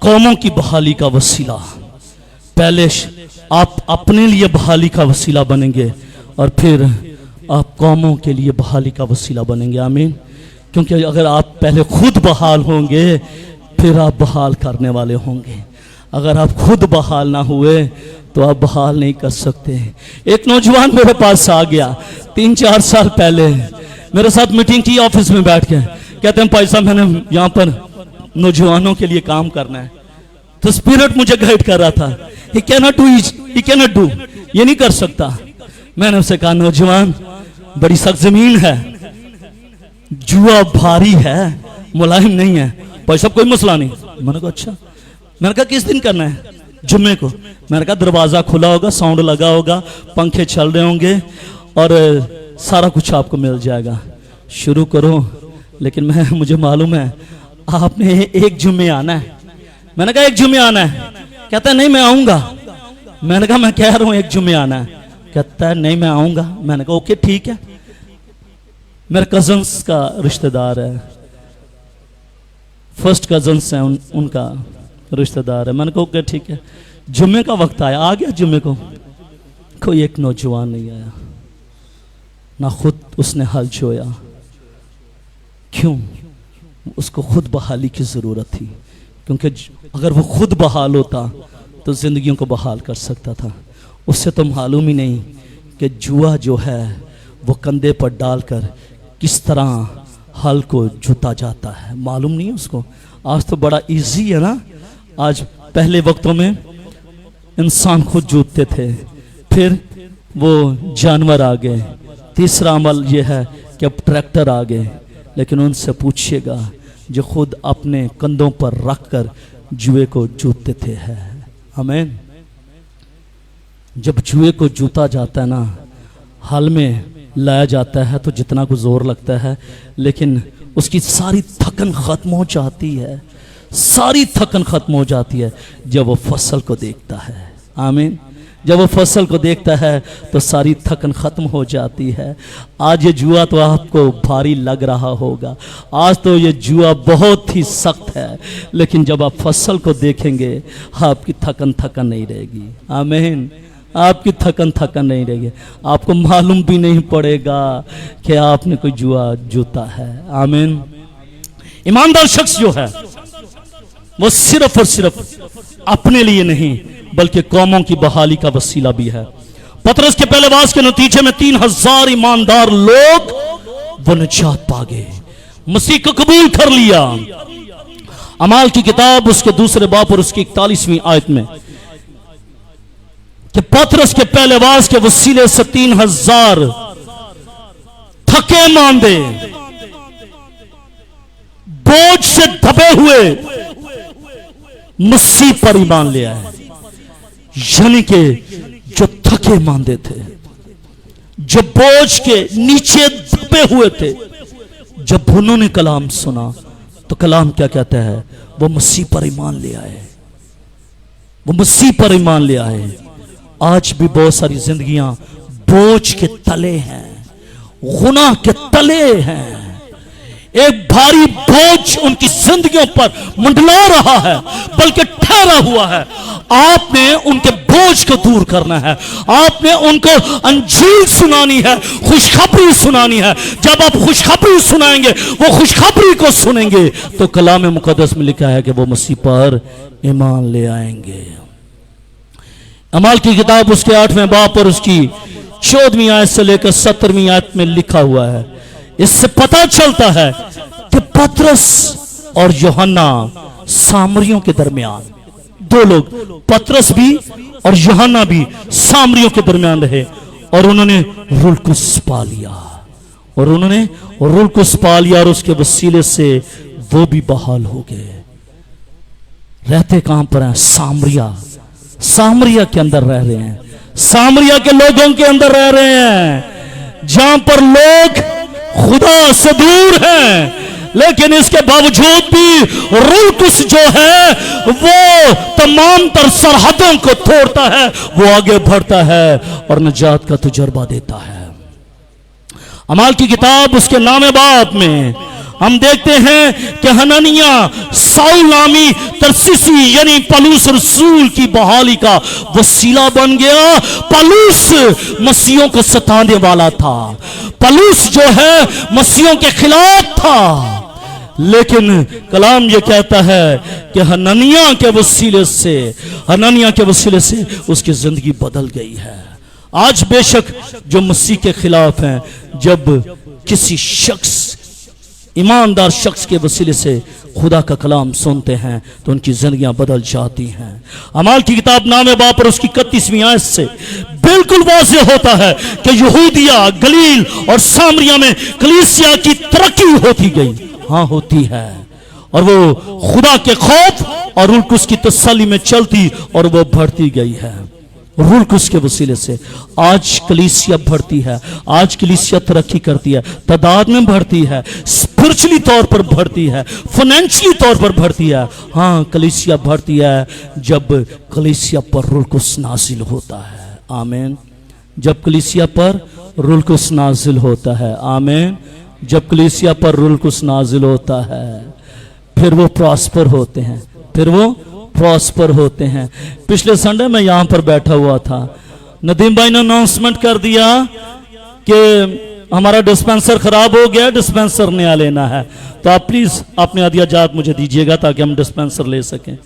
कौमों की बहाली का वसीला। पहले आप अपने लिए बहाली का वसीला बनेंगे और फिर आप कौमों के लिए बहाली का वसीला बनेंगे। आमीन। क्योंकि अगर आप पहले खुद बहाल होंगे फिर आप बहाल करने वाले होंगे। अगर आप खुद बहाल ना हुए तो आप बहाल नहीं कर सकते। एक नौजवान मेरे पास आ गया 3-4 साल पहले, मेरे साथ मीटिंग की ऑफिस में बैठ के, कहते हैं भाई साहब मैंने यहाँ पर नौजवानों के लिए काम करना है। तो स्पिरिट मुझे गाइड कर रहा था, ही कैनॉट डू, ये नहीं कर सकता। मैंने उसे कहा नौजवान बड़ी सख्त जमीन है, जुआ भारी है, मुलायम नहीं है, पैसा कोई मसला नहीं। मैंने कहा अच्छा। मैंने कहा किस दिन करना है? जुम्मे को। मैंने कहा दरवाजा खुला होगा, साउंड लगा होगा, पंखे चल रहे होंगे और सारा कुछ आपको मिल जाएगा, शुरू करो। लेकिन मुझे मालूम है आपने एक जुम्मे आना है। मैंने कहा एक जुम्मे आना है? कहता है नहीं मैं आऊंगा। मैंने कहा मैं कह रहा हूं एक जुम्मे आना है। कहता है नहीं मैं आऊंगा। मैंने कहा ओके ठीक है। मेरे कजन्स का रिश्तेदार है, फर्स्ट कजन्स है, उनका रिश्तेदार है। मैंने कहा ओके ठीक है। जुम्मे का वक्त आया, आ गया जुम्मे को, कोई एक नौजवान नहीं आया, ना खुद उसने हल जोया। क्यों? उसको खुद बहाली की जरूरत थी, क्योंकि अगर वो खुद बहाल होता तो जिंदगियों को बहाल कर सकता था। उससे तो मालूम ही नहीं कि जुआ जो है वो कंधे पर डालकर किस तरह हल को जुता जाता है, मालूम नहीं उसको। आज तो बड़ा इजी है ना। आज पहले वक्तों में इंसान खुद जूतते थे, फिर वो जानवर आ गए, तीसरा अमल ये है कि अब ट्रैक्टर आ गए। लेकिन उनसे पूछिएगा जो खुद अपने कंधों पर रखकर जुए को जूतते थे है। आमीन। जब जुए को जूता जाता है ना, हल में लाया जाता है तो जितना को जोर लगता है, लेकिन उसकी सारी थकन खत्म हो जाती है, सारी थकन खत्म हो जाती है जब वो फसल को देखता है। आमीन। जब वो फसल को देखता है तो सारी थकन खत्म हो जाती है। आज ये जुआ तो आपको भारी लग रहा होगा, आज तो ये जुआ बहुत ही सख्त है, लेकिन जब आप फसल को देखेंगे आपकी थकन नहीं रहेगी। आमीन। आपकी थकन नहीं रहेगी, आपको मालूम भी नहीं पड़ेगा कि आपने कोई जुआ जूता है। आमीन। ईमानदार शख्स जो है वो सिर्फ और सिर्फ अपने लिए नहीं बल्कि कौमों की बहाली का वसीला भी है। पतरस के पहले वास के नतीजे में 3000 ईमानदार लोग वो निजात पा गए, मसीह को कबूल कर लिया। अमाल की किताब उसके 2 बाब और उसकी 41वीं आयत में कि पतरस के पहले वास के वसीले से 3000 थके मांदे, बोझ से दबे हुए मसीह पर ईमान ले आए। यानी कि जो थके मांदे थे, जो बोझ के नीचे दबे हुए थे, जब उन्होंने कलाम सुना तो कलाम क्या कहता है? वो मसीह पर ईमान ले आए, वो मसीह पर ईमान ले आए। आज भी बहुत सारी जिंदगियां बोझ के तले हैं, गुनाह के तले हैं। एक भारी बोझ उनकी जिंदगियों पर मंडला रहा है, बल्कि ठहरा हुआ है। आपने उनके बोझ को दूर करना है, आपने उनको अंजील सुनानी है, खुशखबरी सुनानी है। जब आप खुशखबरी सुनाएंगे, वो खुशखबरी को सुनेंगे तो कलाम मुकद्दस में लिखा है कि वो मसीह पर ईमान ले आएंगे। अमाल की किताब उसके 8वें बाब और उसकी 14वीं आयत से लेकर 17वीं आयत में लिखा हुआ है। इससे पता चलता है कि पतरस और यूहन्ना सामरियों के दरमियान, दो लोग, पतरस भी और यूहन्ना भी सामरियों के दरमियान रहे और उन्होंने रुलकुस पा लिया, और उन्होंने रुलकुस पा लिया और उसके वसीले से वो भी बहाल हो गए। रहते कहां पर हैं? सामरिया के अंदर रह रहे हैं, सामरिया के लोगों के अंदर रह रहे हैं, जहां पर लोग खुदा से दूर हैं, लेकिन इसके बावजूद भी रुलकुस जो है वो तमाम तर सरहदों को तोड़ता है, वो आगे बढ़ता है और निजात का तजुर्बा देता है। अमाल की किताब उसके नामे बाब में हम देखते हैं कि हननिया साउल नामी तरसीसी यानी पलूस रसूल की बहाली का वसीला बन गया। पलूस मसीहों को सताने वाला था, पलूस जो है मसीहों के खिलाफ था, लेकिन कलाम ये कहता है कि हननिया के वसीले से उसकी जिंदगी बदल गई है। आज बेशक जो मसीह के खिलाफ हैं, जब किसी शख्स, ईमानदार शख्स के वसीले से खुदा का कलाम सुनते हैं तो उनकी जिंदगियां बदल जाती हैं। अमाल की किताब नामे बाप और उसकी 31वीं आयत से बिल्कुल वाज़ेह होता है कि यहूदिया, गलील और सामरिया में कलीसिया की तरक्की होती गई। हाँ, होती है, और वो खुदा के खौफ और रूह कुद्स की तसल्ली में चलती और वो बढ़ती गई है। रूह कुद्स के वसीले से आज कलीसिया बढ़ती है, आज कलीसिया तरक्की करती है, तादाद में बढ़ती है, स्पिरिचुअली तौर पर बढ़ती है, फाइनेंशियली तौर पर बढ़ती है। हाँ, कलीसिया बढ़ती है जब कलीसिया पर रूह कुद्स नाजिल होता है। आमीन। जब कलीसिया पर रूह कुद्स नाजिल होता है। आमीन। जब कलीसिया पर रूह कुद्स नाजिल होता है, फिर वो प्रॉस्पर होते हैं, पिछले संडे में यहां पर बैठा हुआ था, नदीम भाई ने अनाउंसमेंट कर दिया कि हमारा डिस्पेंसर खराब हो गया, डिस्पेंसर नया लेना है, तो आप प्लीज अपने अदियाजात मुझे दीजिएगा ताकि हम डिस्पेंसर ले सकें।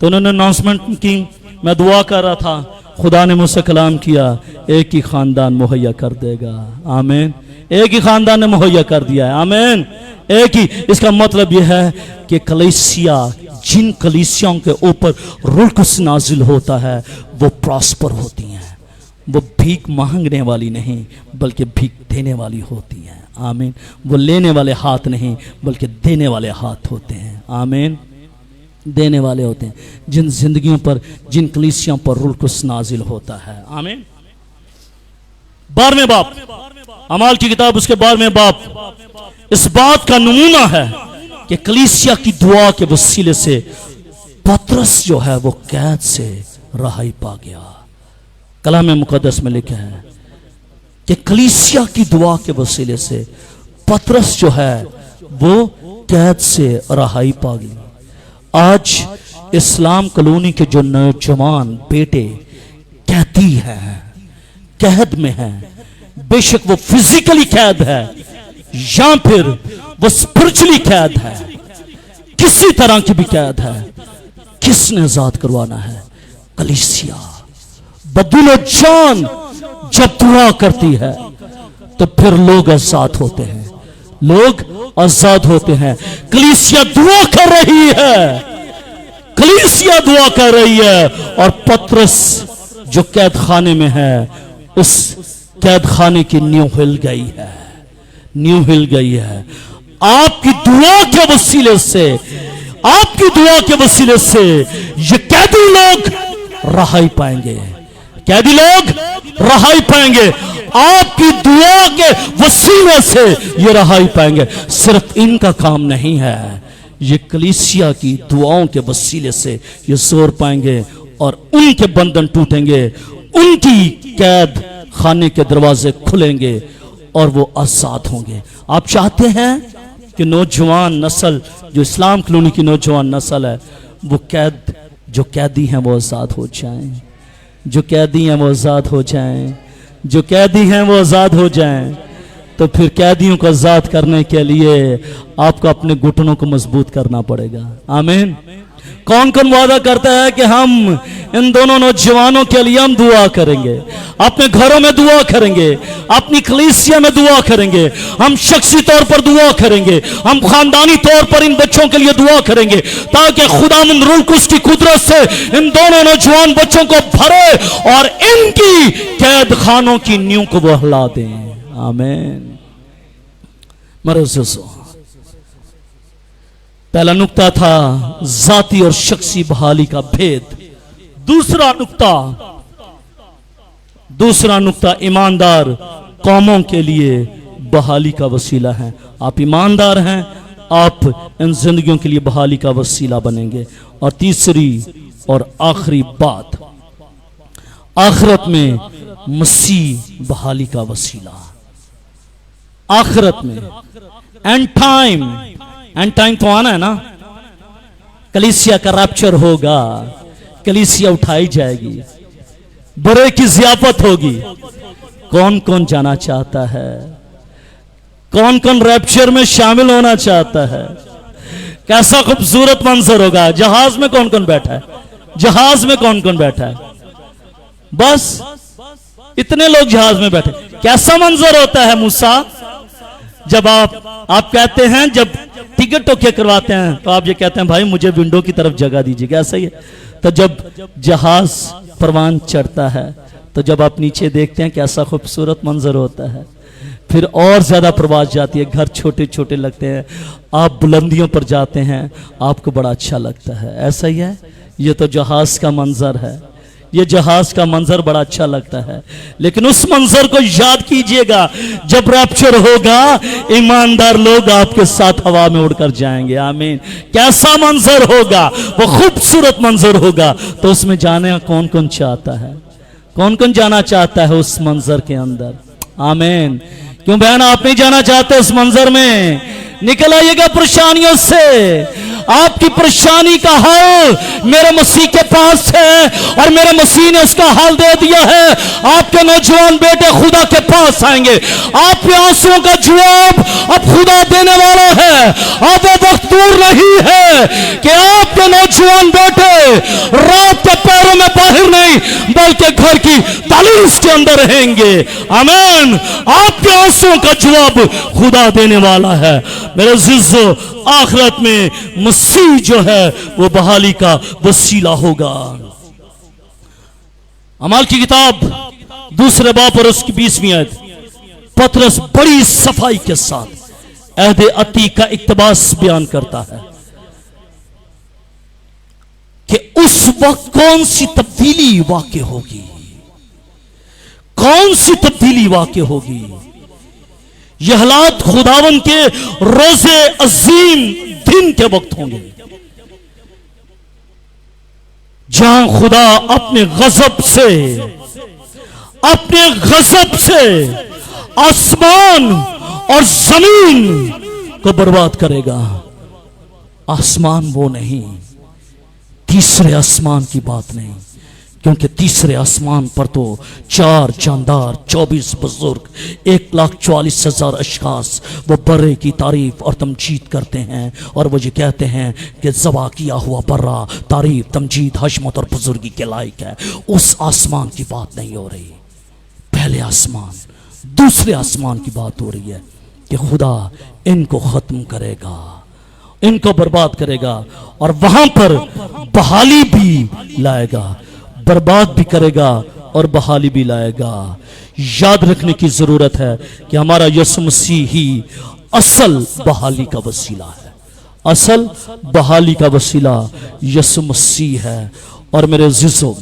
तो उन्होंने अनाउंसमेंट की, मैं दुआ कर रहा था, खुदा ने मुझसे कलाम किया, एक ही खानदान मुहैया कर देगा। आमीन। एक ही खानदान ने मुहैया कर दिया है। आमीन। एक ही। इसका मतलब यह है कि कलीसिया, जिन कलीसियाओं के ऊपर रूह कुद्स नाजिल होता है, वो प्रॉस्पर होती हैं। वो भीख मांगने वाली नहीं बल्कि भीख देने वाली होती हैं। आमीन। वो लेने वाले हाथ नहीं बल्कि देने वाले हाथ होते हैं। आमीन। देने वाले होते हैं। जिन जिंदगियों पर, जिन कलीसियाओं पर रूह कुद्स नाजिल होता है। आमीन। 12वें बाप, अमाल की किताब उसके 12वें बाप इस बात का नमूना है कि कलीसिया की दुआ के वसीले से पतरस जो है वो कैद से रहाई पा गया। कलाम मुकद्दस में लिखा है कि कलीसिया की दुआ के वसीले से पतरस जो है वो कैद से रहाई पा गई। आज इस्लाम कॉलोनी के जो नौजवान बेटे कैदी हैं, कैद में हैं, बेशक वो फिजिकली कैद है या फिर वो स्पिरिचुअली कैद है, किसी तरह की भी कैद है, किसने आजाद करवाना है? कलीसिया। बदुलो जान जब दुआ करती है तो फिर लोग आजाद होते हैं, लोग आजाद होते हैं। कलीसिया दुआ कर रही है, कलीसिया दुआ कर रही है, और पतरस जो कैद खाने में है, उस कैद खाने की नींव हिल गई है, नींव हिल गई है। आपकी दुआ के वसीले से, आपकी दुआ के वसीले से ये कैदी लोग रहाई पाएंगे, कैदी लोग रहाई पाएंगे। आपकी दुआ के वसीले से ये रहाई पाएंगे। सिर्फ इनका काम नहीं है, ये कलीसिया की दुआओं के वसीले से ये जोर पाएंगे और उनके बंधन टूटेंगे, उनकी कैद खाने के दरवाजे खुलेंगे और वो आजाद होंगे। आप चाहते हैं कि नौजवान नस्ल, जो इस्लाम कॉलोनी की नौजवान नस्ल है, वो जो कैदी हैं वो आजाद हो जाएं, जो कैदी हैं वो आजाद हो जाएं, जो कैदी हैं वो आजाद हो जाएं। तो फिर कैदियों को आजाद करने के लिए आपको अपने घुटनों को मजबूत करना पड़ेगा। आमीन। कौन कौन वादा करता है कि हम इन दोनों नौजवानों के लिए हम दुआ करेंगे, अपने घरों में दुआ करेंगे, अपनी कलीसिया में दुआ करेंगे, हम शख्सी तौर पर दुआ करेंगे, हम खानदानी तौर पर इन बच्चों के लिए दुआ करेंगे ताकि खुदावंद रूह कुद्स की कुदरत से इन दोनों नौजवान बच्चों को भरे और इनकी कैद खानों की नींव को वो हिला दें। आमीन। पहला नुक्ता था जाती और शख्सी बहाली का भेद। दूसरा नुक्ता ईमानदार कौमों के लिए बहाली का वसीला है। आप ईमानदार हैं, आप इन जिंदगियों के लिए बहाली का वसीला बनेंगे। और तीसरी और आखिरी बात, आखिरत में मसीह बहाली का वसीला। आखिरत में एंड टाइम तो आना है ना, कलीसिया का रैप्चर होगा, कलीसिया उठाई जाएगी, बड़े की ज़ियाफत होगी। कौन कौन जाना चाहता है? कौन कौन रैप्चर में शामिल होना चाहता है? कैसा खूबसूरत मंजर होगा। जहाज में कौन कौन बैठा है? जहाज में कौन कौन बैठा है? बस इतने लोग जहाज में बैठे। कैसा मंजर होता है मूसा, जब आप कहते हैं, जब टिकट ओके करवाते हैं तो आप ये कहते हैं भाई मुझे विंडो की तरफ जगह दीजिएगा, ऐसा ही है। तो जब जहाज परवान चढ़ता है तो जब आप नीचे देखते हैं कैसा खूबसूरत मंजर होता है। फिर और ज्यादा परवाज जाती है, घर छोटे छोटे लगते हैं, आप बुलंदियों पर जाते हैं, आपको बड़ा अच्छा लगता है। ऐसा ही है, ये तो जहाज का मंजर है, ये जहाज का मंजर बड़ा अच्छा लगता है। लेकिन उस मंजर को याद कीजिएगा, जब रैप्चर होगा ईमानदार लोग आपके साथ हवा में उड़कर जाएंगे। आमीन। कैसा मंजर होगा, वो खूबसूरत मंजर होगा। तो उसमें जाने कौन कौन चाहता है? कौन कौन जाना चाहता है उस मंजर के अंदर? आमीन। क्यों बहन आप नहीं जाना चाहते उस मंजर में? निकल आइएगा परेशानियों से। आपकी परेशानी का हल मेरे मसीह के पास है और मेरे मसीह ने उसका हल दे दिया है। आपके नौजवान बेटे खुदा के पास आएंगे, आपके आंसुओं का जवाब अब खुदा देने वाला है। अब वो वक्त दूर नहीं है कि आपके नौजवान बेटे रात के पैरों में बाहर नहीं बल्कि घर की तालीस के अंदर रहेंगे। आमीन। आपके आंसुओं का जवाब खुदा देने वाला है। मेरे अज़ीज़ो, आखिरत में मसीह जो है वो बहाली का वसीला होगा। अमाल की किताब 2 बाब और उसकी 20वीं आयत, पतरस बड़ी सफाई के साथ अहद अतीक का इक्तबास बयान करता है कि उस वक्त कौन सी तब्दीली वाक़ई होगी, कौन सी तब्दीली वाक़ई होगी। यह हालात खुदावन के रोज़े अजीम दिन के वक्त होंगे, जहां खुदा अपने गजब से आसमान और जमीन को बर्बाद करेगा। आसमान वो नहीं, तीसरे आसमान की बात नहीं, क्योंकि तीसरे आसमान पर तो 4 जानदार, 24 बुजुर्ग, 1,44,000 अशखास वो बर्रे की तारीफ और तमजीद करते हैं। और वो ये कहते हैं कि ज़बा किया हुआ बर्रा तारीफ, तमजीद, हशमत और बुजुर्गी के लायक है। उस आसमान की बात नहीं हो रही, पहले आसमान, दूसरे आसमान की बात हो रही है कि खुदा इनको ख़त्म करेगा, इनको बर्बाद करेगा और वहां पर बहाली भी लाएगा, बर्बाद भी करेगा और बहाली भी लाएगा। याद रखने की जरूरत है कि हमारा यीशु मसीह ही असल बहाली का वसीला है। असल बहाली का वसीला यीशु मसीह है। और मेरे अज़ीज़ों,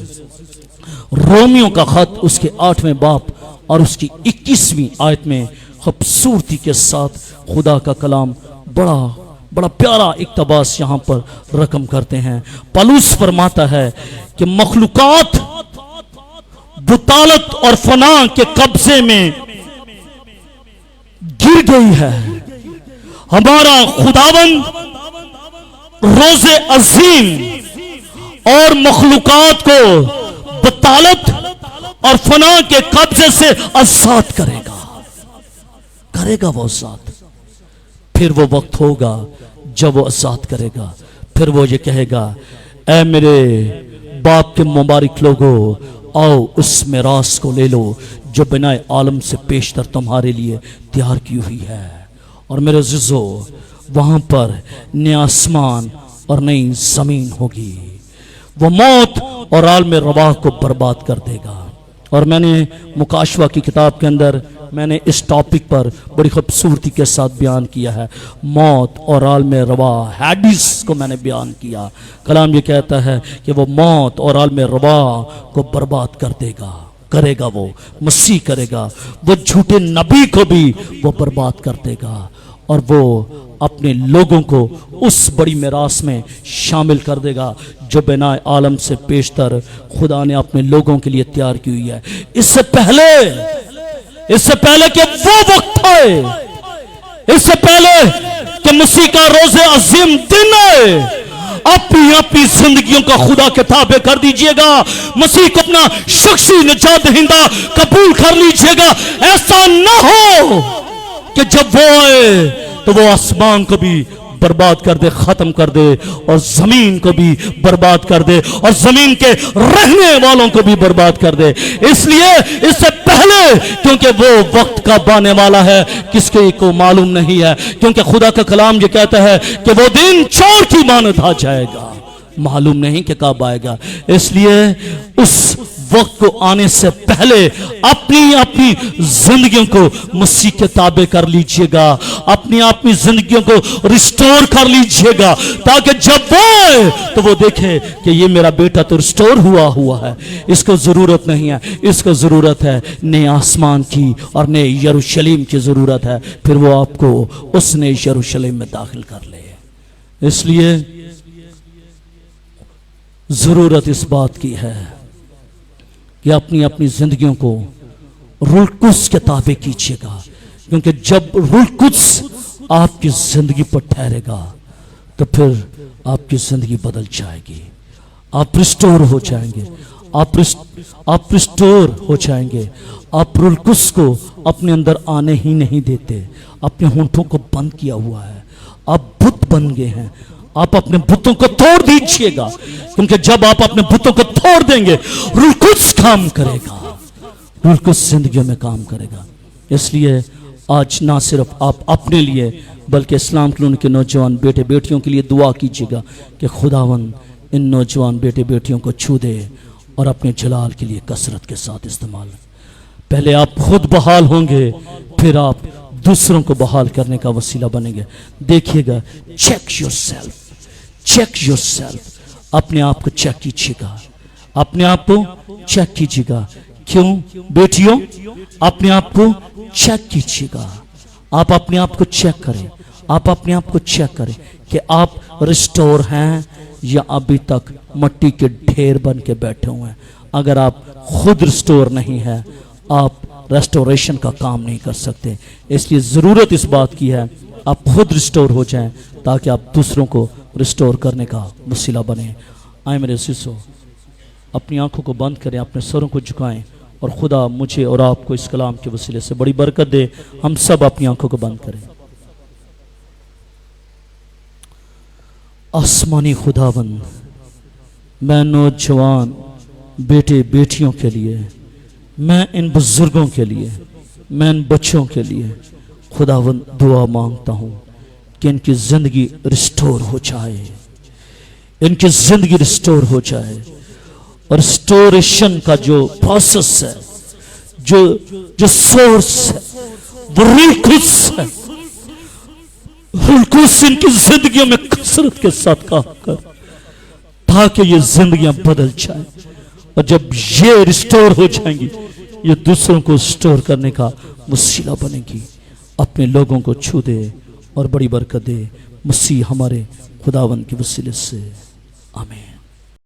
रोमियो का खत उसके 8वें बाब और उसकी 21वीं आयत में खूबसूरती के साथ खुदा का कलाम बड़ा प्यारा इक्तबास यहां पर रकम करते हैं। पौलुस फरमाता है कि मखलूकात बुतालत और फना के कब्जे में गिर गई है। हमारा खुदावंद रोज़े अजीम और मखलूकात को बुतालत और फना के कब्जे से आजाद करेगा वो आजाद। फिर वो वक्त होगा जब वो आजाद करेगा। फिर वो ये कहेगा, ऐ मेरे बाप के मुबारक लोगो, आओ उस मिरास को ले लो जो बिना आलम से पेशतर तुम्हारे लिए तैयार की हुई है। और मेरे अज़ीज़ो, वहां पर नया आसमान और नई जमीन होगी। वो मौत और आलम रवाह को बर्बाद कर देगा। और मैंने मुकाशवा की किताब के अंदर मैंने इस टॉपिक पर बड़ी खूबसूरती के साथ बयान किया है। मौत और आलम रवाह, हैडिस को मैंने बयान किया। कलाम ये कहता है कि वो मौत और आलम रवाह को बर्बाद कर देगा, करेगा वो मसीह करेगा। वो झूठे नबी को भी वो बर्बाद कर देगा और वो अपने लोगों को उस बड़ी मिरास में शामिल कर देगा जो बिना आलम से पेशतर खुदा ने अपने लोगों के लिए तैयार की हुई है। इससे पहले कि वो वक्त आए, इससे पहले कि मसीह का रोज़े अजीम दिन आए, अपनी जिंदगियों का खुदा के ताबे कर दीजिएगा। मसीह को अपना शख्सी निजात दहिंदा कबूल कर लीजिएगा। ऐसा ना हो कि जब वो आए तो वो आसमान को भी बर्बाद कर दे, खत्म कर दे, और जमीन को भी बर्बाद कर दे, और जमीन के रहने वालों को भी बर्बाद कर दे। इसलिए इससे पहले, क्योंकि वो वक्त कब आने वाला है किसके को मालूम नहीं है, क्योंकि खुदा का कलाम ये कहता है कि वो दिन चोर की मानद आ जाएगा, मालूम नहीं कि कब आएगा। इसलिए उस वक्त को आने से पहले अपनी अपनी जिंदगियों को मसीह के ताबे कर लीजिएगा, अपनी जिंदगियों को रिस्टोर कर लीजिएगा, ताकि जब वो आए तो वो देखे कि ये मेरा बेटा तो रिस्टोर हुआ है, इसको जरूरत नहीं है, इसको जरूरत है नए आसमान की और नए यरूशलेम की जरूरत है। फिर वो आपको उस नए यरूशलेम में दाखिल कर ले। इसलिए जरूरत इस बात की है कि अपनी अपनी जिंदगियों को रूह कुद्स के ताबे कीजिएगा, क्योंकि जब रूह कुद्स आपकी जिंदगी पर ठहरेगा तो फिर आपकी जिंदगी बदल जाएगी, आप रिस्टोर हो जाएंगे, आप रिस्टोर हो जाएंगे। आप रूह कुद्स को अपने अंदर आने ही नहीं देते, अपने होंठों को बंद किया हुआ है, आप बुत बन गए हैं। आप अपने बुतों को तोड़ दीजिएगा, क्योंकि जब आप अपने बुतों को तोड़ देंगे रूह कुद्स काम करेगा, रूह कुद्स जिंदगियों में काम करेगा। इसलिए आज ना सिर्फ आप अपने लिए बल्कि इस्लाम कॉलोनी के नौजवान बेटे बेटियों के लिए दुआ कीजिएगा कि खुदावन इन नौजवान बेटे बेटियों को छू दे और अपने जलाल के लिए कसरत के साथ इस्तेमाल। पहले आप खुद बहाल होंगे, फिर आप दूसरों को बहाल करने का वसीला बनेंगे। देखिएगा, चेक योरसेल्फ, चेक योरसेल्फ, अपने आप को चेक कीजिएगा, अपने आप को चेक कीजिएगा। क्यों बेटियों, अपने आप को चेक कीजिएगा, आप अपने आप को चेक करें, आप अपने आप को चेक करें कि आप रिस्टोर हैं या अभी तक मट्टी के ढेर बन के बैठे हुए हैं। अगर आप खुद रिस्टोर नहीं है, आप रेस्टोरेशन का काम नहीं कर सकते। इसलिए ज़रूरत इस बात की है आप खुद रिस्टोर हो जाएं, ताकि आप दूसरों को रिस्टोर करने का वसीला बने। आए मेरे शिष्यों, अपनी आंखों को बंद करें, अपने सरों को झुकाएं, और खुदा मुझे और आपको इस कलाम के वसीले से बड़ी बरकत दे। हम सब अपनी आंखों को बंद करें। आसमानी खुदावन, मैं नौजवान बेटे बेटियों के लिए, मैं इन बुजुर्गों के लिए, मैं इन बच्चों के लिए खुदावन दुआ मांगता हूं कि इनकी जिंदगी रिस्टोर हो जाए, इनकी जिंदगी रिस्टोर हो जाए। और रिस्टोरेशन का जो प्रोसेस है, जो सोर्स है, वो रूह कुद्स है। रूह कुद्स इनकी जिंदगियों में कसरत के साथ काम कर, ताकि ये जिंदगियां बदल जाए। और जब ये रिस्टोर हो जाएंगी, ये दूसरों को रिस्टोर करने का वसीला बनेगी। अपने लोगों को छू दे और बड़ी बरकत दे, मसीह हमारे खुदावन के वसीले से, आमीन।